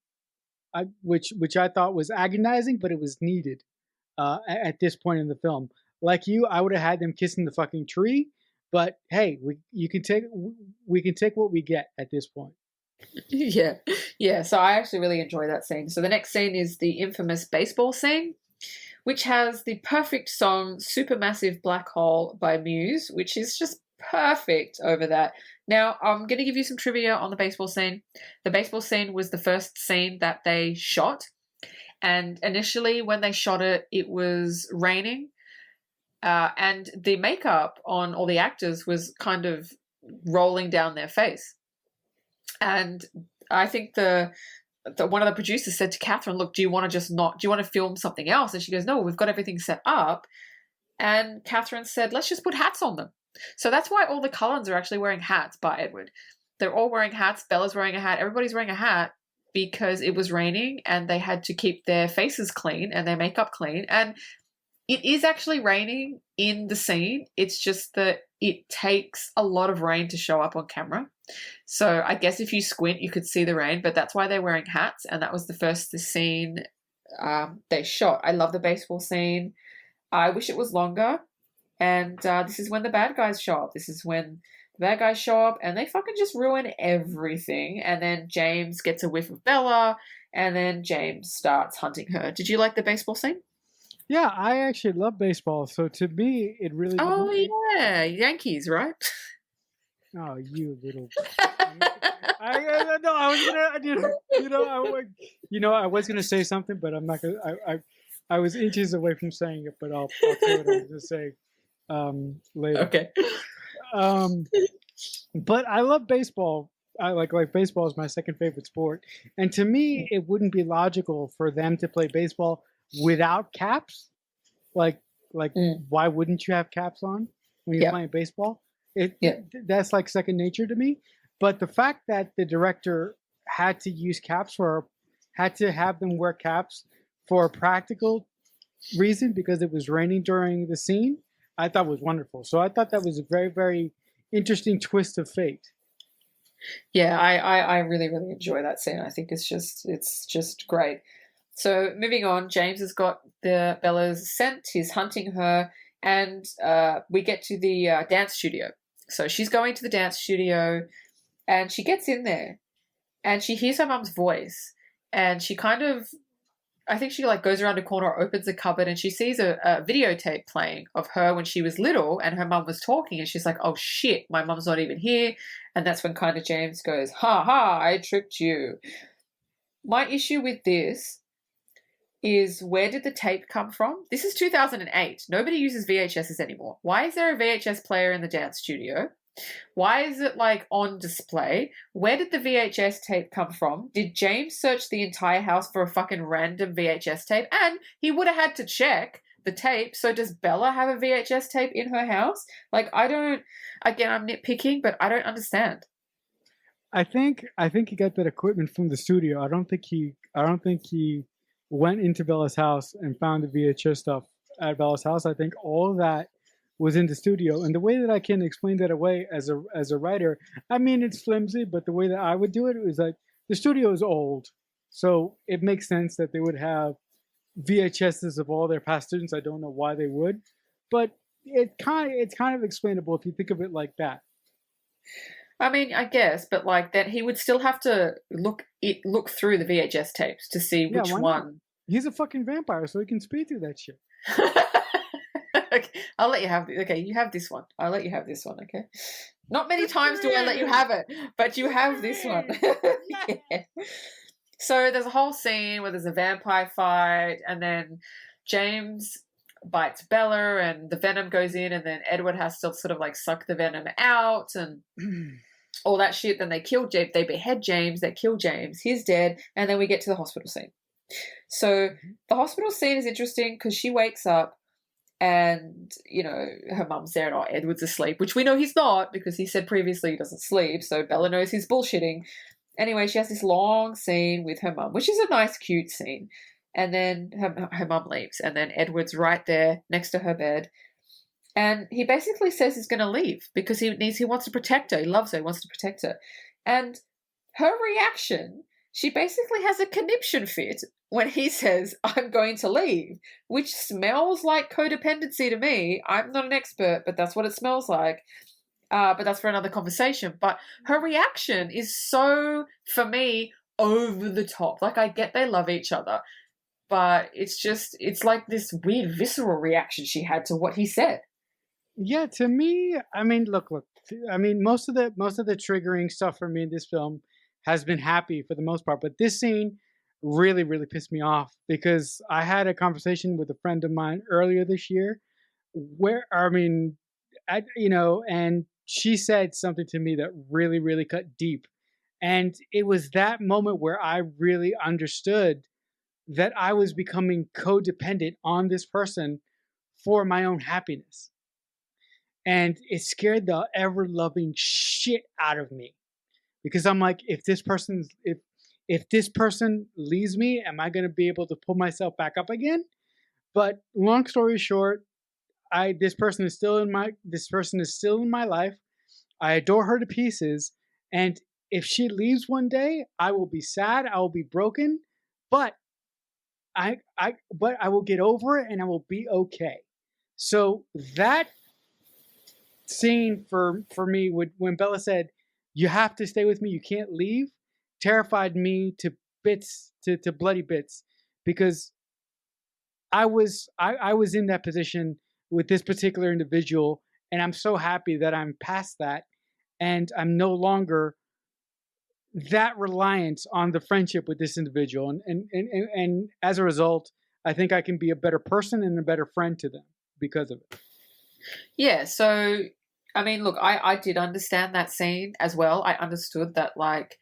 S1: Which I thought was agonizing, but it was needed at this point in the film. Like you, I would have had them kissing the fucking tree, but hey, we can take what we get at this point.
S2: Yeah. So I actually really enjoy that scene. So the next scene is the infamous baseball scene, which has the perfect song "Supermassive Black Hole" by Muse, which is just perfect over that. Now, I'm going to give you some trivia on the baseball scene. The baseball scene was the first scene that they shot. And initially, when they shot it, it was raining. And the makeup on all the actors was kind of rolling down their face. And I think one of the producers said to Catherine, "Look, do you want to film something else?" And she goes, "No, we've got everything set up." And Catherine said, "Let's just put hats on them." So that's why all the Cullens are actually wearing hats, bar Edward. They're all wearing hats. Bella's wearing a hat. Everybody's wearing a hat because it was raining and they had to keep their faces clean and their makeup clean. And it is actually raining in the scene. It's just that it takes a lot of rain to show up on camera. So I guess if you squint, you could see the rain, but that's why they're wearing hats. And that was the first scene they shot. I love the baseball scene. I wish it was longer. And this is when the bad guys show up. This is when the bad guys show up and they fucking just ruin everything. And then James gets a whiff of Bella and then James starts hunting her. Did you like the baseball scene?
S1: Yeah, I actually love baseball. So to me, it really
S2: Oh
S1: didn't.
S2: yeah, Yankees, right?
S1: Oh, you little. No, I was gonna. I did. I was gonna say something, but I'm not gonna. I was inches away from saying it, but I'll say what I was gonna say later.
S2: Okay.
S1: Um, but I love baseball. I like baseball is my second favorite sport, and to me, it wouldn't be logical for them to play baseball without caps. Like like
S2: Mm.
S1: why wouldn't you have caps on when you're
S2: Yep.
S1: playing baseball? It
S2: Yep.
S1: that's like second nature to me. But the fact that the director had to use caps for had to have them wear caps for a practical reason because it was raining during the scene, I thought was wonderful. So I thought that was a very, very interesting twist of fate.
S2: Yeah, I really, really enjoy that scene. I think it's just great. So moving on, James has got the Bella's scent. He's hunting her, and we get to the dance studio. So she's going to the dance studio, and she gets in there, and she hears her mum's voice, and she kind of, I think she like goes around a corner, opens a cupboard, and she sees a videotape playing of her when she was little, and her mum was talking, and she's like, "Oh shit, my mum's not even here," and that's when kind of James goes, "Ha ha, I tricked you." My issue with this is, where did the tape come from? This is 2008. Nobody uses VHSs anymore. Why is there a VHS player in the dance studio? Why is it like on display? Where did the VHS tape come from? Did James search the entire house for a fucking random VHS tape? And he would have had to check the tape. So does Bella have a VHS tape in her house? Like, I don't, again, I'm nitpicking, but I don't understand.
S1: I think he got that equipment from the studio. I don't think he went into Bella's house and found the VHS stuff at Bella's house. I think all of that was in the studio. And the way that I can explain that away as a writer, I mean it's flimsy, but the way that I would do it is like the studio is old, so it makes sense that they would have VHSs of all their past students. I don't know why they would, but it's kind of explainable if you think of it like that.
S2: I mean, I guess, but like that he would still have to look through the VHS tapes to see
S1: Yeah,
S2: which
S1: why not?
S2: one.
S1: He's a fucking vampire, so he can speed through that shit.
S2: Okay, I'll let you have it. Okay, you have this one. I'll let you have this one. Okay. Not many times do I let you have it, but you have this one. Yeah. So there's a whole scene where there's a vampire fight, and then James bites Bella, and the venom goes in, and then Edward has to sort of like suck the venom out, and all that shit. Then they kill James. They behead James. They kill James. He's dead, and then we get to the hospital scene. So the hospital scene is interesting because she wakes up, and her mum's there, and Edward's asleep, which we know he's not because he said previously he doesn't sleep. So Bella knows he's bullshitting. Anyway, she has this long scene with her mum, which is a nice, cute scene. And then her mum leaves, and then Edward's right there next to her bed, and he basically says he's going to leave because he wants to protect her. He loves her. He wants to protect her, and her reaction, she basically has a conniption fit when he says, "I'm going to leave," which smells like codependency to me. I'm not an expert, but that's what it smells like. But that's for another conversation. But her reaction is so, for me, over the top. Like, I get they love each other, but it's like this weird visceral reaction she had to what he said.
S1: Yeah, to me, I mean, look. I mean, most of the triggering stuff for me in this film has been happy for the most part, but this scene really, really pissed me off because I had a conversation with a friend of mine earlier this year, where I mean, and she said something to me that really, really cut deep, and it was that moment where I really understood that I was becoming codependent on this person for my own happiness, and it scared the ever loving shit out of me because I'm like, if this person leaves me, am I going to be able to pull myself back up again? But long story short, I this person is still in my life. I adore her to pieces, and if she leaves one day, I will be sad, I will be broken, but I will get over it and I will be okay. So that scene for me when Bella said, "You have to stay with me. You can't leave," terrified me to bits, to bloody bits, because I was in that position with this particular individual, and I'm so happy that I'm past that, and I'm no longer that reliant on the friendship with this individual, and as a result, I think I can be a better person and a better friend to them because of it.
S2: Yeah, so I mean, look, I did understand that scene as well. I understood that like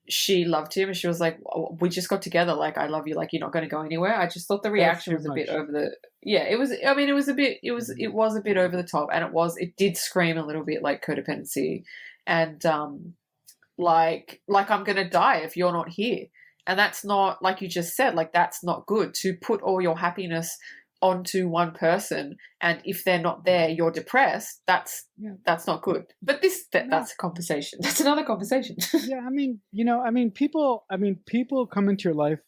S2: she loved him and she was like, "Oh, we just got together, like I love you, like you're not going to go anywhere." I just thought the
S1: That's
S2: reaction
S1: too
S2: was a bit
S1: much.
S2: over the yeah, it was I mean it was a bit over the top, and it did scream a little bit like codependency and like I'm going to die if you're not here. And that's not, like you just said, like that's not good to put all your happiness onto one person, and if they're not there you're depressed.
S1: Yeah.
S2: That's not good. But that's a conversation. That's another conversation.
S1: Yeah, I mean, people come into your life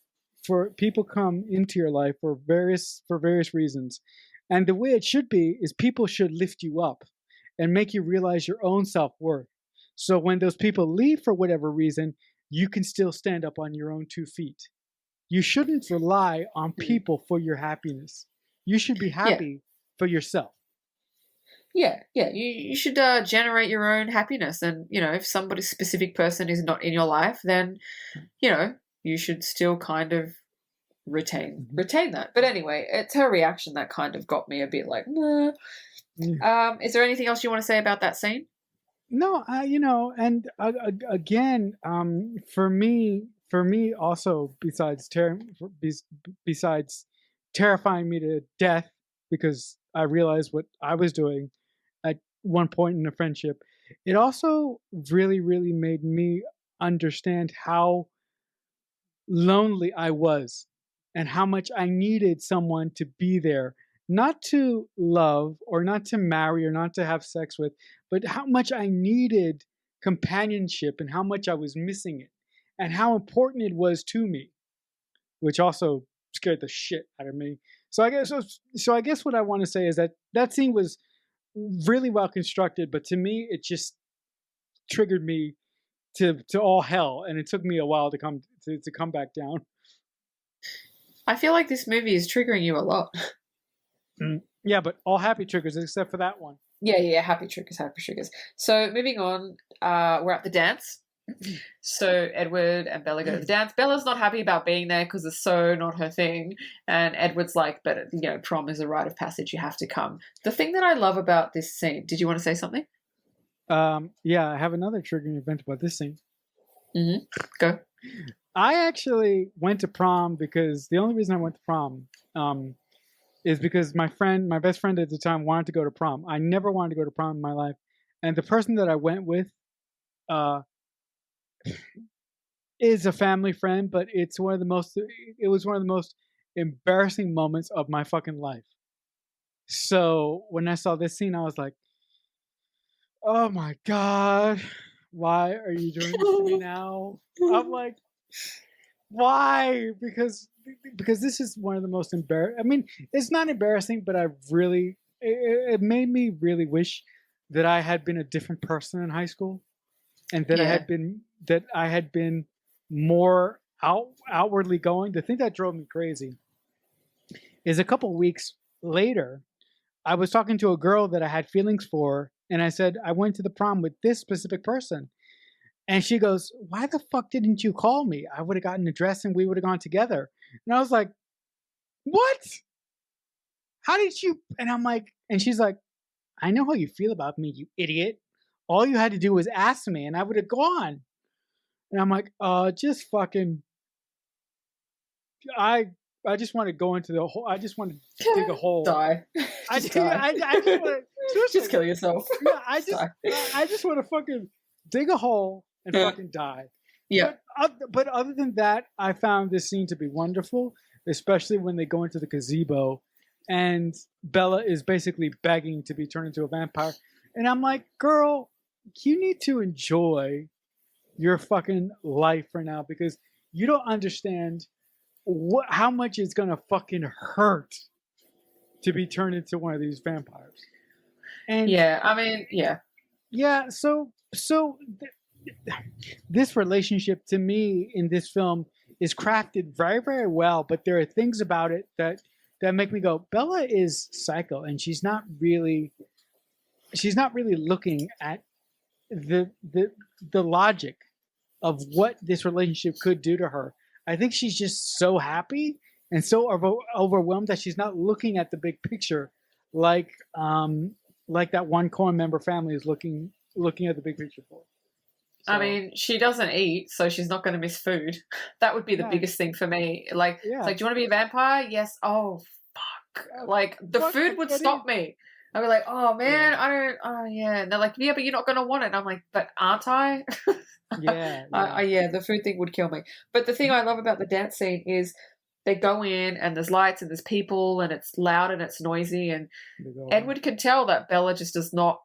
S1: for various reasons. And the way it should be is people should lift you up and make you realize your own self-worth. So when those people leave for whatever reason, you can still stand up on your own 2 feet. You shouldn't rely on people for your happiness. You should be
S2: Yeah.
S1: happy for yourself.
S2: Yeah, you should generate your own happiness, and if somebody specific person is not in your life, then you should still kind of retain that. But anyway, it's her reaction that kind of got me a bit like, nah. Is there anything else you want to say about that scene?
S1: No, and again, for me also, besides terrifying me to death, because I realized what I was doing at one point in a friendship, it also really, really made me understand how lonely I was and how much I needed someone to be there, not to love or not to marry or not to have sex with, but how much I needed companionship and how much I was missing it and how important it was to me, which also scared the shit out of me. So I guess what I want to say is that that scene was really well constructed, but to me it just triggered me to all hell, and it took me a while to come back down.
S2: I feel like this movie is triggering you a lot.
S1: Yeah, but all happy triggers except for that one.
S2: Yeah, happy triggers, happy triggers. So moving on, we're at the dance. So Edward and Bella go to the dance. Bella's not happy about being there because it's so not her thing, and Edward's like, "But prom is a rite of passage. You have to come." The thing that I love about this scene. Did you want to say something?
S1: Yeah, I have another triggering event about this scene.
S2: Go.
S1: I actually went to prom because the only reason I went to prom is because my best friend at the time, wanted to go to prom. I never wanted to go to prom in my life, and the person that I went with is a family friend, but it was one of the most embarrassing moments of my fucking life. So when I saw this scene, I was like, "Oh my god, why are you doing this to me now?" I'm like, why? Because this is one of the most embarrassing. I mean, it's not embarrassing, but it made me really wish that I had been a different person in high school, and that I had been more outwardly going. The thing that drove me crazy is a couple weeks later, I was talking to a girl that I had feelings for, and I said I went to the prom with this specific person. And she goes, "Why the fuck didn't you call me? I would have gotten a dress and we would have gone together." And I was like, "What? How did you?" And I'm like, and she's like, "I know how you feel about me, you idiot. All you had to do was ask me and I would have gone." And I'm like, just fucking, I just want to go into the hole. I just want to dig a hole.
S2: Die.
S1: I just want to,
S2: just kill yourself.
S1: Yeah, I just want to fucking dig a hole and fucking die.
S2: Yeah.
S1: But other than that, I found this scene to be wonderful, especially when they go into the gazebo and Bella is basically begging to be turned into a vampire. And I'm like, girl, you need to enjoy your fucking life for now, because you don't understand how much it's going to fucking hurt to be turned into one of these vampires. And
S2: yeah, I mean, yeah.
S1: Yeah, so this relationship to me in this film is crafted very, very well, but there are things about it that that make me go, Bella is psycho, and she's not really looking at the logic of what this relationship could do to her. I think she's just so happy and so overwhelmed that she's not looking at the big picture, like that one Coen member family is looking at the big picture for. So,
S2: I mean, she doesn't eat, so she's not going to miss food. That would be the biggest thing for me. Like, it's like, do you want to be a vampire? Yes. Oh, fuck. Like, the food would stop me. I'd be like, oh, man, I don't, oh, yeah. And they're like, yeah, but you're not going to want it. And I'm like, but aren't I? Yeah, the food thing would kill me. But the thing I love about the dance scene is they go in and there's lights and there's people and it's loud and it's noisy. And Edward can tell that Bella just does not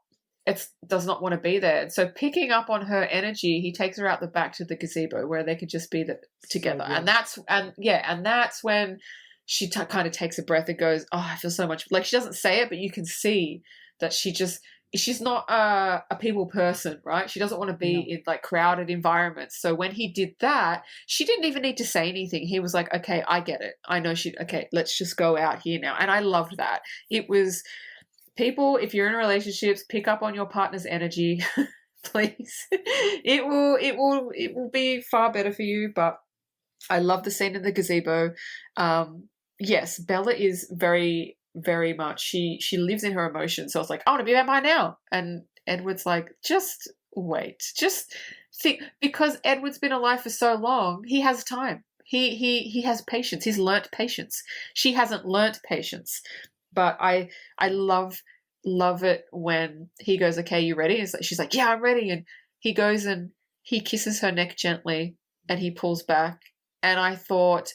S2: want to be there. And so picking up on her energy, he takes her out the back to the gazebo where they could just be together. So and that's when she kind of takes a breath and goes, oh, I feel so much. Like, she doesn't say it, but you can see that she's not a people person, right? She doesn't want to be in like crowded environments. So when he did that, she didn't even need to say anything. He was like, okay, I get it. I know okay, let's just go out here now. And I loved that. It was, people, if you're in relationships, pick up on your partner's energy, please. It will be far better for you. But I love the scene in the gazebo. Yes, Bella is very, very much, she lives in her emotions. So it's like, I want to be a vampire now. And Edward's like, just wait, just think, because Edward's been alive for so long, he has time. He has patience. He's learnt patience. She hasn't learnt patience. But I love it when he goes, okay, you ready? And she's like, yeah, I'm ready. And he goes and he kisses her neck gently and he pulls back. And I thought,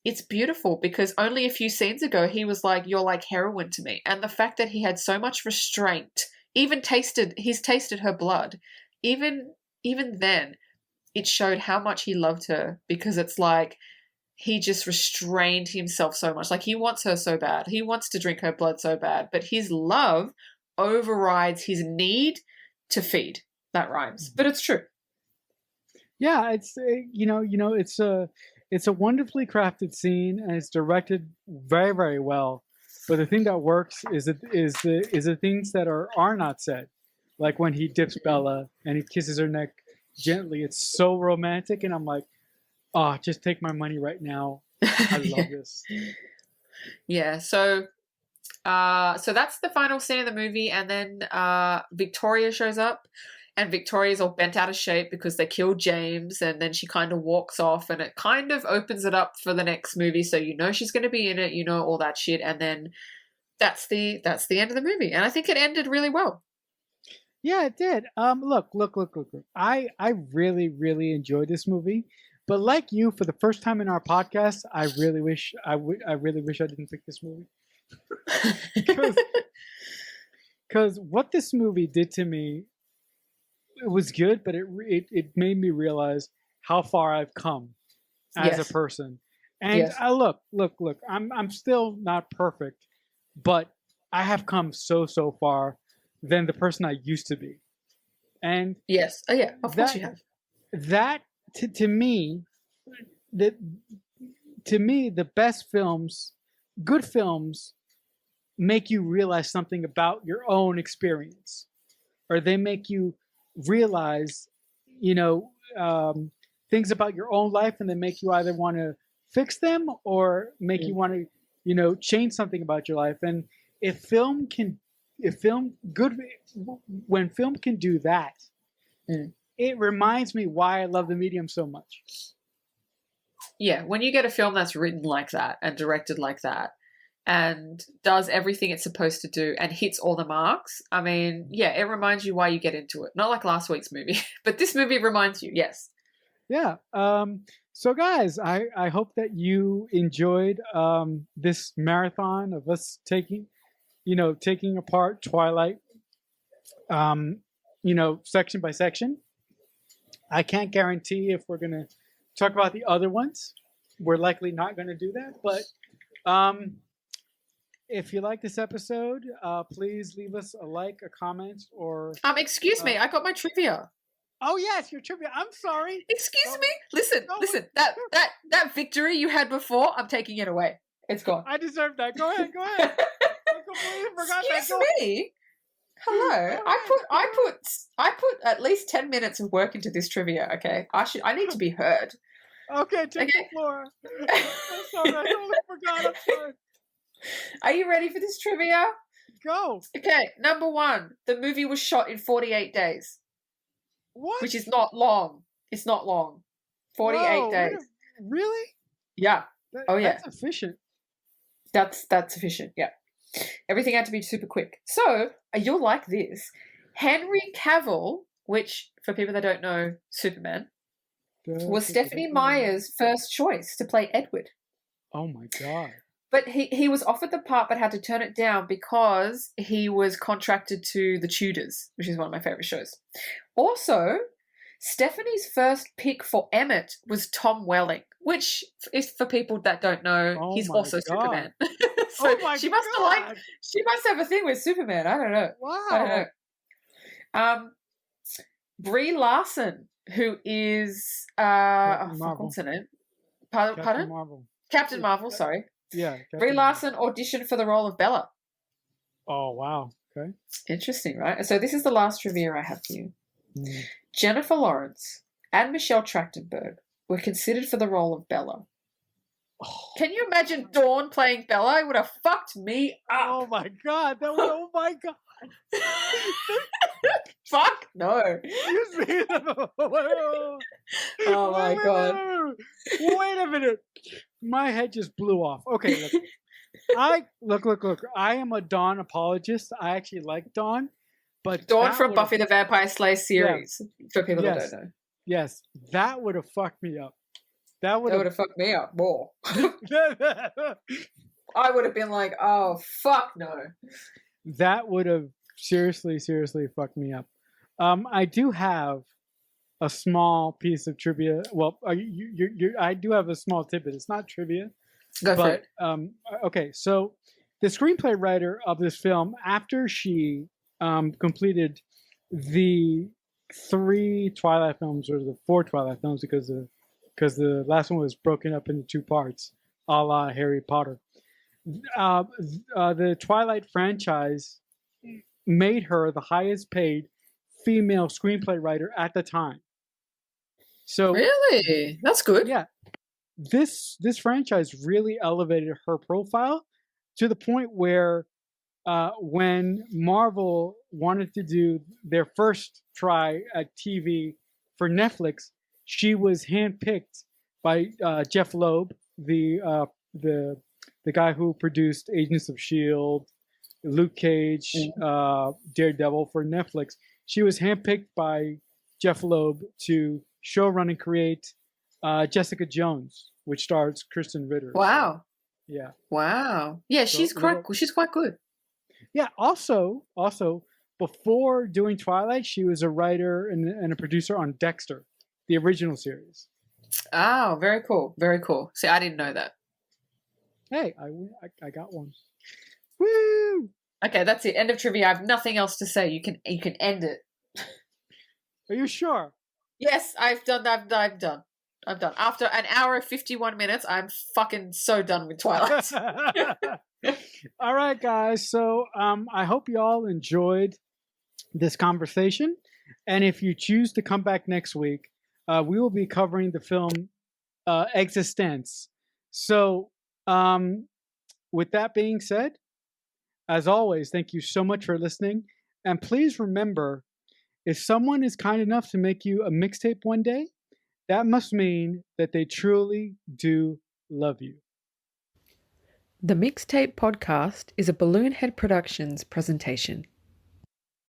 S2: it's beautiful, because only a few scenes ago he was like, you're like heroin to me. And the fact that he had so much restraint, he's tasted her blood. Even then, it showed how much he loved her, because it's like he just restrained himself so much. Like, he wants her so bad. He wants to drink her blood so bad, but his love overrides his need to feed. That rhymes, but it's true.
S1: Yeah, it's it's a wonderfully crafted scene, and it's directed very, very well. But the thing that works is the things that are not said, like when he dips Bella and he kisses her neck gently. It's so romantic, and I'm like, oh, just take my money right now. I love this.
S2: Yeah. So that's the final scene of the movie, and then Victoria shows up. And Victoria's all bent out of shape because they killed James, and then she kind of walks off, and it kind of opens it up for the next movie. So you know she's going to be in it, you know, all that shit, and then that's the end of the movie. And I think it ended really well.
S1: Yeah, it did. Look. I really, really enjoyed this movie, but like you, for the first time in our podcast, I really wish I didn't pick this movie. Because what this movie did to me, it was good, but it made me realize how far I've come as a person. And look, I'm still not perfect, but I have come so far than the person I used to be. And
S2: yes, oh yeah, of course you have.
S1: That to me, the best films, good films, make you realize something about your own experience, or they make you realize, things about your own life, and they make you either want to fix them or make you want to, change something about your life. And when film can do that, it reminds me why I love the medium so much.
S2: Yeah, when you get a film that's written like that and directed like that, and does everything it's supposed to do and hits all the marks, I mean, yeah, it reminds you why you get into it. Not like last week's movie, but this movie reminds you, yes.
S1: Yeah. So guys, I hope that you enjoyed this marathon of us taking apart Twilight, section by section. I can't guarantee if we're going to talk about the other ones. We're likely not going to do that, but if you like this episode, please leave us a like, a comment, or...
S2: excuse me, I got my trivia.
S1: Oh, yes, your trivia. I'm sorry.
S2: Excuse me. Listen, that victory you had before, I'm taking it away. It's gone.
S1: I deserve that. Go ahead. I completely forgot that.
S2: Excuse me. Hello. I put at least 10 minutes of work into this trivia. Okay. I need to be heard.
S1: Okay, take the floor. I'm sorry. I totally forgot. I'm sorry.
S2: Are you ready for this trivia?
S1: Go.
S2: Okay. Number 1. The movie was shot in 48 days.
S1: What?
S2: Which is not long. It's not long. 48 days.
S1: Really?
S2: Yeah.
S1: That's efficient.
S2: That's efficient. Yeah. Everything had to be super quick. So you'll like this. Henry Cavill, which for people that don't know, Superman, was Stephanie Meyer's first choice to play Edward.
S1: Oh my God.
S2: But he was offered the part but had to turn it down because he was contracted to The Tudors, which is one of my favourite shows. Also, Stephanie's first pick for Emmett was Tom Welling, which is for people that don't know, he's also God. Superman. So she must have a thing with Superman. I don't know.
S1: Wow.
S2: I don't know. Brie Larson, who is
S1: Captain Marvel.
S2: What's her name? Pardon?
S1: Marvel.
S2: Captain Marvel, sorry.
S1: Yeah.
S2: Brie Larson auditioned for the role of Bella.
S1: Oh, wow. Okay.
S2: Interesting, right? So this is the last trivia I have for you.
S1: Mm.
S2: Jennifer Lawrence and Michelle Trachtenberg were considered for the role of Bella.
S1: Oh.
S2: Can you imagine Dawn playing Bella? It would have fucked me up.
S1: Oh my God. Oh my God.
S2: Fuck no.
S1: Excuse me.
S2: Oh my God.
S1: Wait a minute. My head just blew off. Okay, look. I am a Dawn apologist. I actually like Dawn. But
S2: Dawn from Buffy the Vampire Slayer series, for people that don't know.
S1: Yes, that would have fucked me up. That would
S2: have fucked me up more. I would have been like, oh, fuck no.
S1: That would have seriously fucked me up. I do have a small piece of trivia. Well, I do have a small tidbit. It's not trivia.
S2: Go for it.
S1: Okay, so the screenplay writer of this film, after she completed the 3 Twilight films, or the 4 Twilight films, because the last one was broken up into 2 parts, a la Harry Potter. The Twilight franchise made her the highest paid female screenplay writer at the time. So
S2: really, that's good.
S1: Yeah, this franchise really elevated her profile to the point where when Marvel wanted to do their first try at TV for Netflix, she was handpicked by Jeff Loeb, the guy who produced Agents of S.H.I.E.L.D., Luke Cage, Daredevil for Netflix. She was handpicked by Jeff Loeb to showrun and create Jessica Jones, which stars Kristen Ritter.
S2: Wow.
S1: Yeah.
S2: Wow. Yeah, she's quite good.
S1: Yeah. Also, before doing Twilight, she was a writer and a producer on Dexter, the original series.
S2: Oh, very cool. Very cool. See, I didn't know that.
S1: Hey, I got one. Woo!
S2: Okay, that's it. End of trivia. I have nothing else to say. You can end it.
S1: Are you sure?
S2: Yes, I've done. After an hour and 51 minutes, I'm fucking so done with Twilight.
S1: All right, guys. So I hope you all enjoyed this conversation. And if you choose to come back next week, we will be covering the film Existence. So with that being said, as always, thank you so much for listening. And please remember, if someone is kind enough to make you a mixtape one day, that must mean that they truly do love you.
S3: The Mixtape Podcast is a Balloonhead Productions presentation.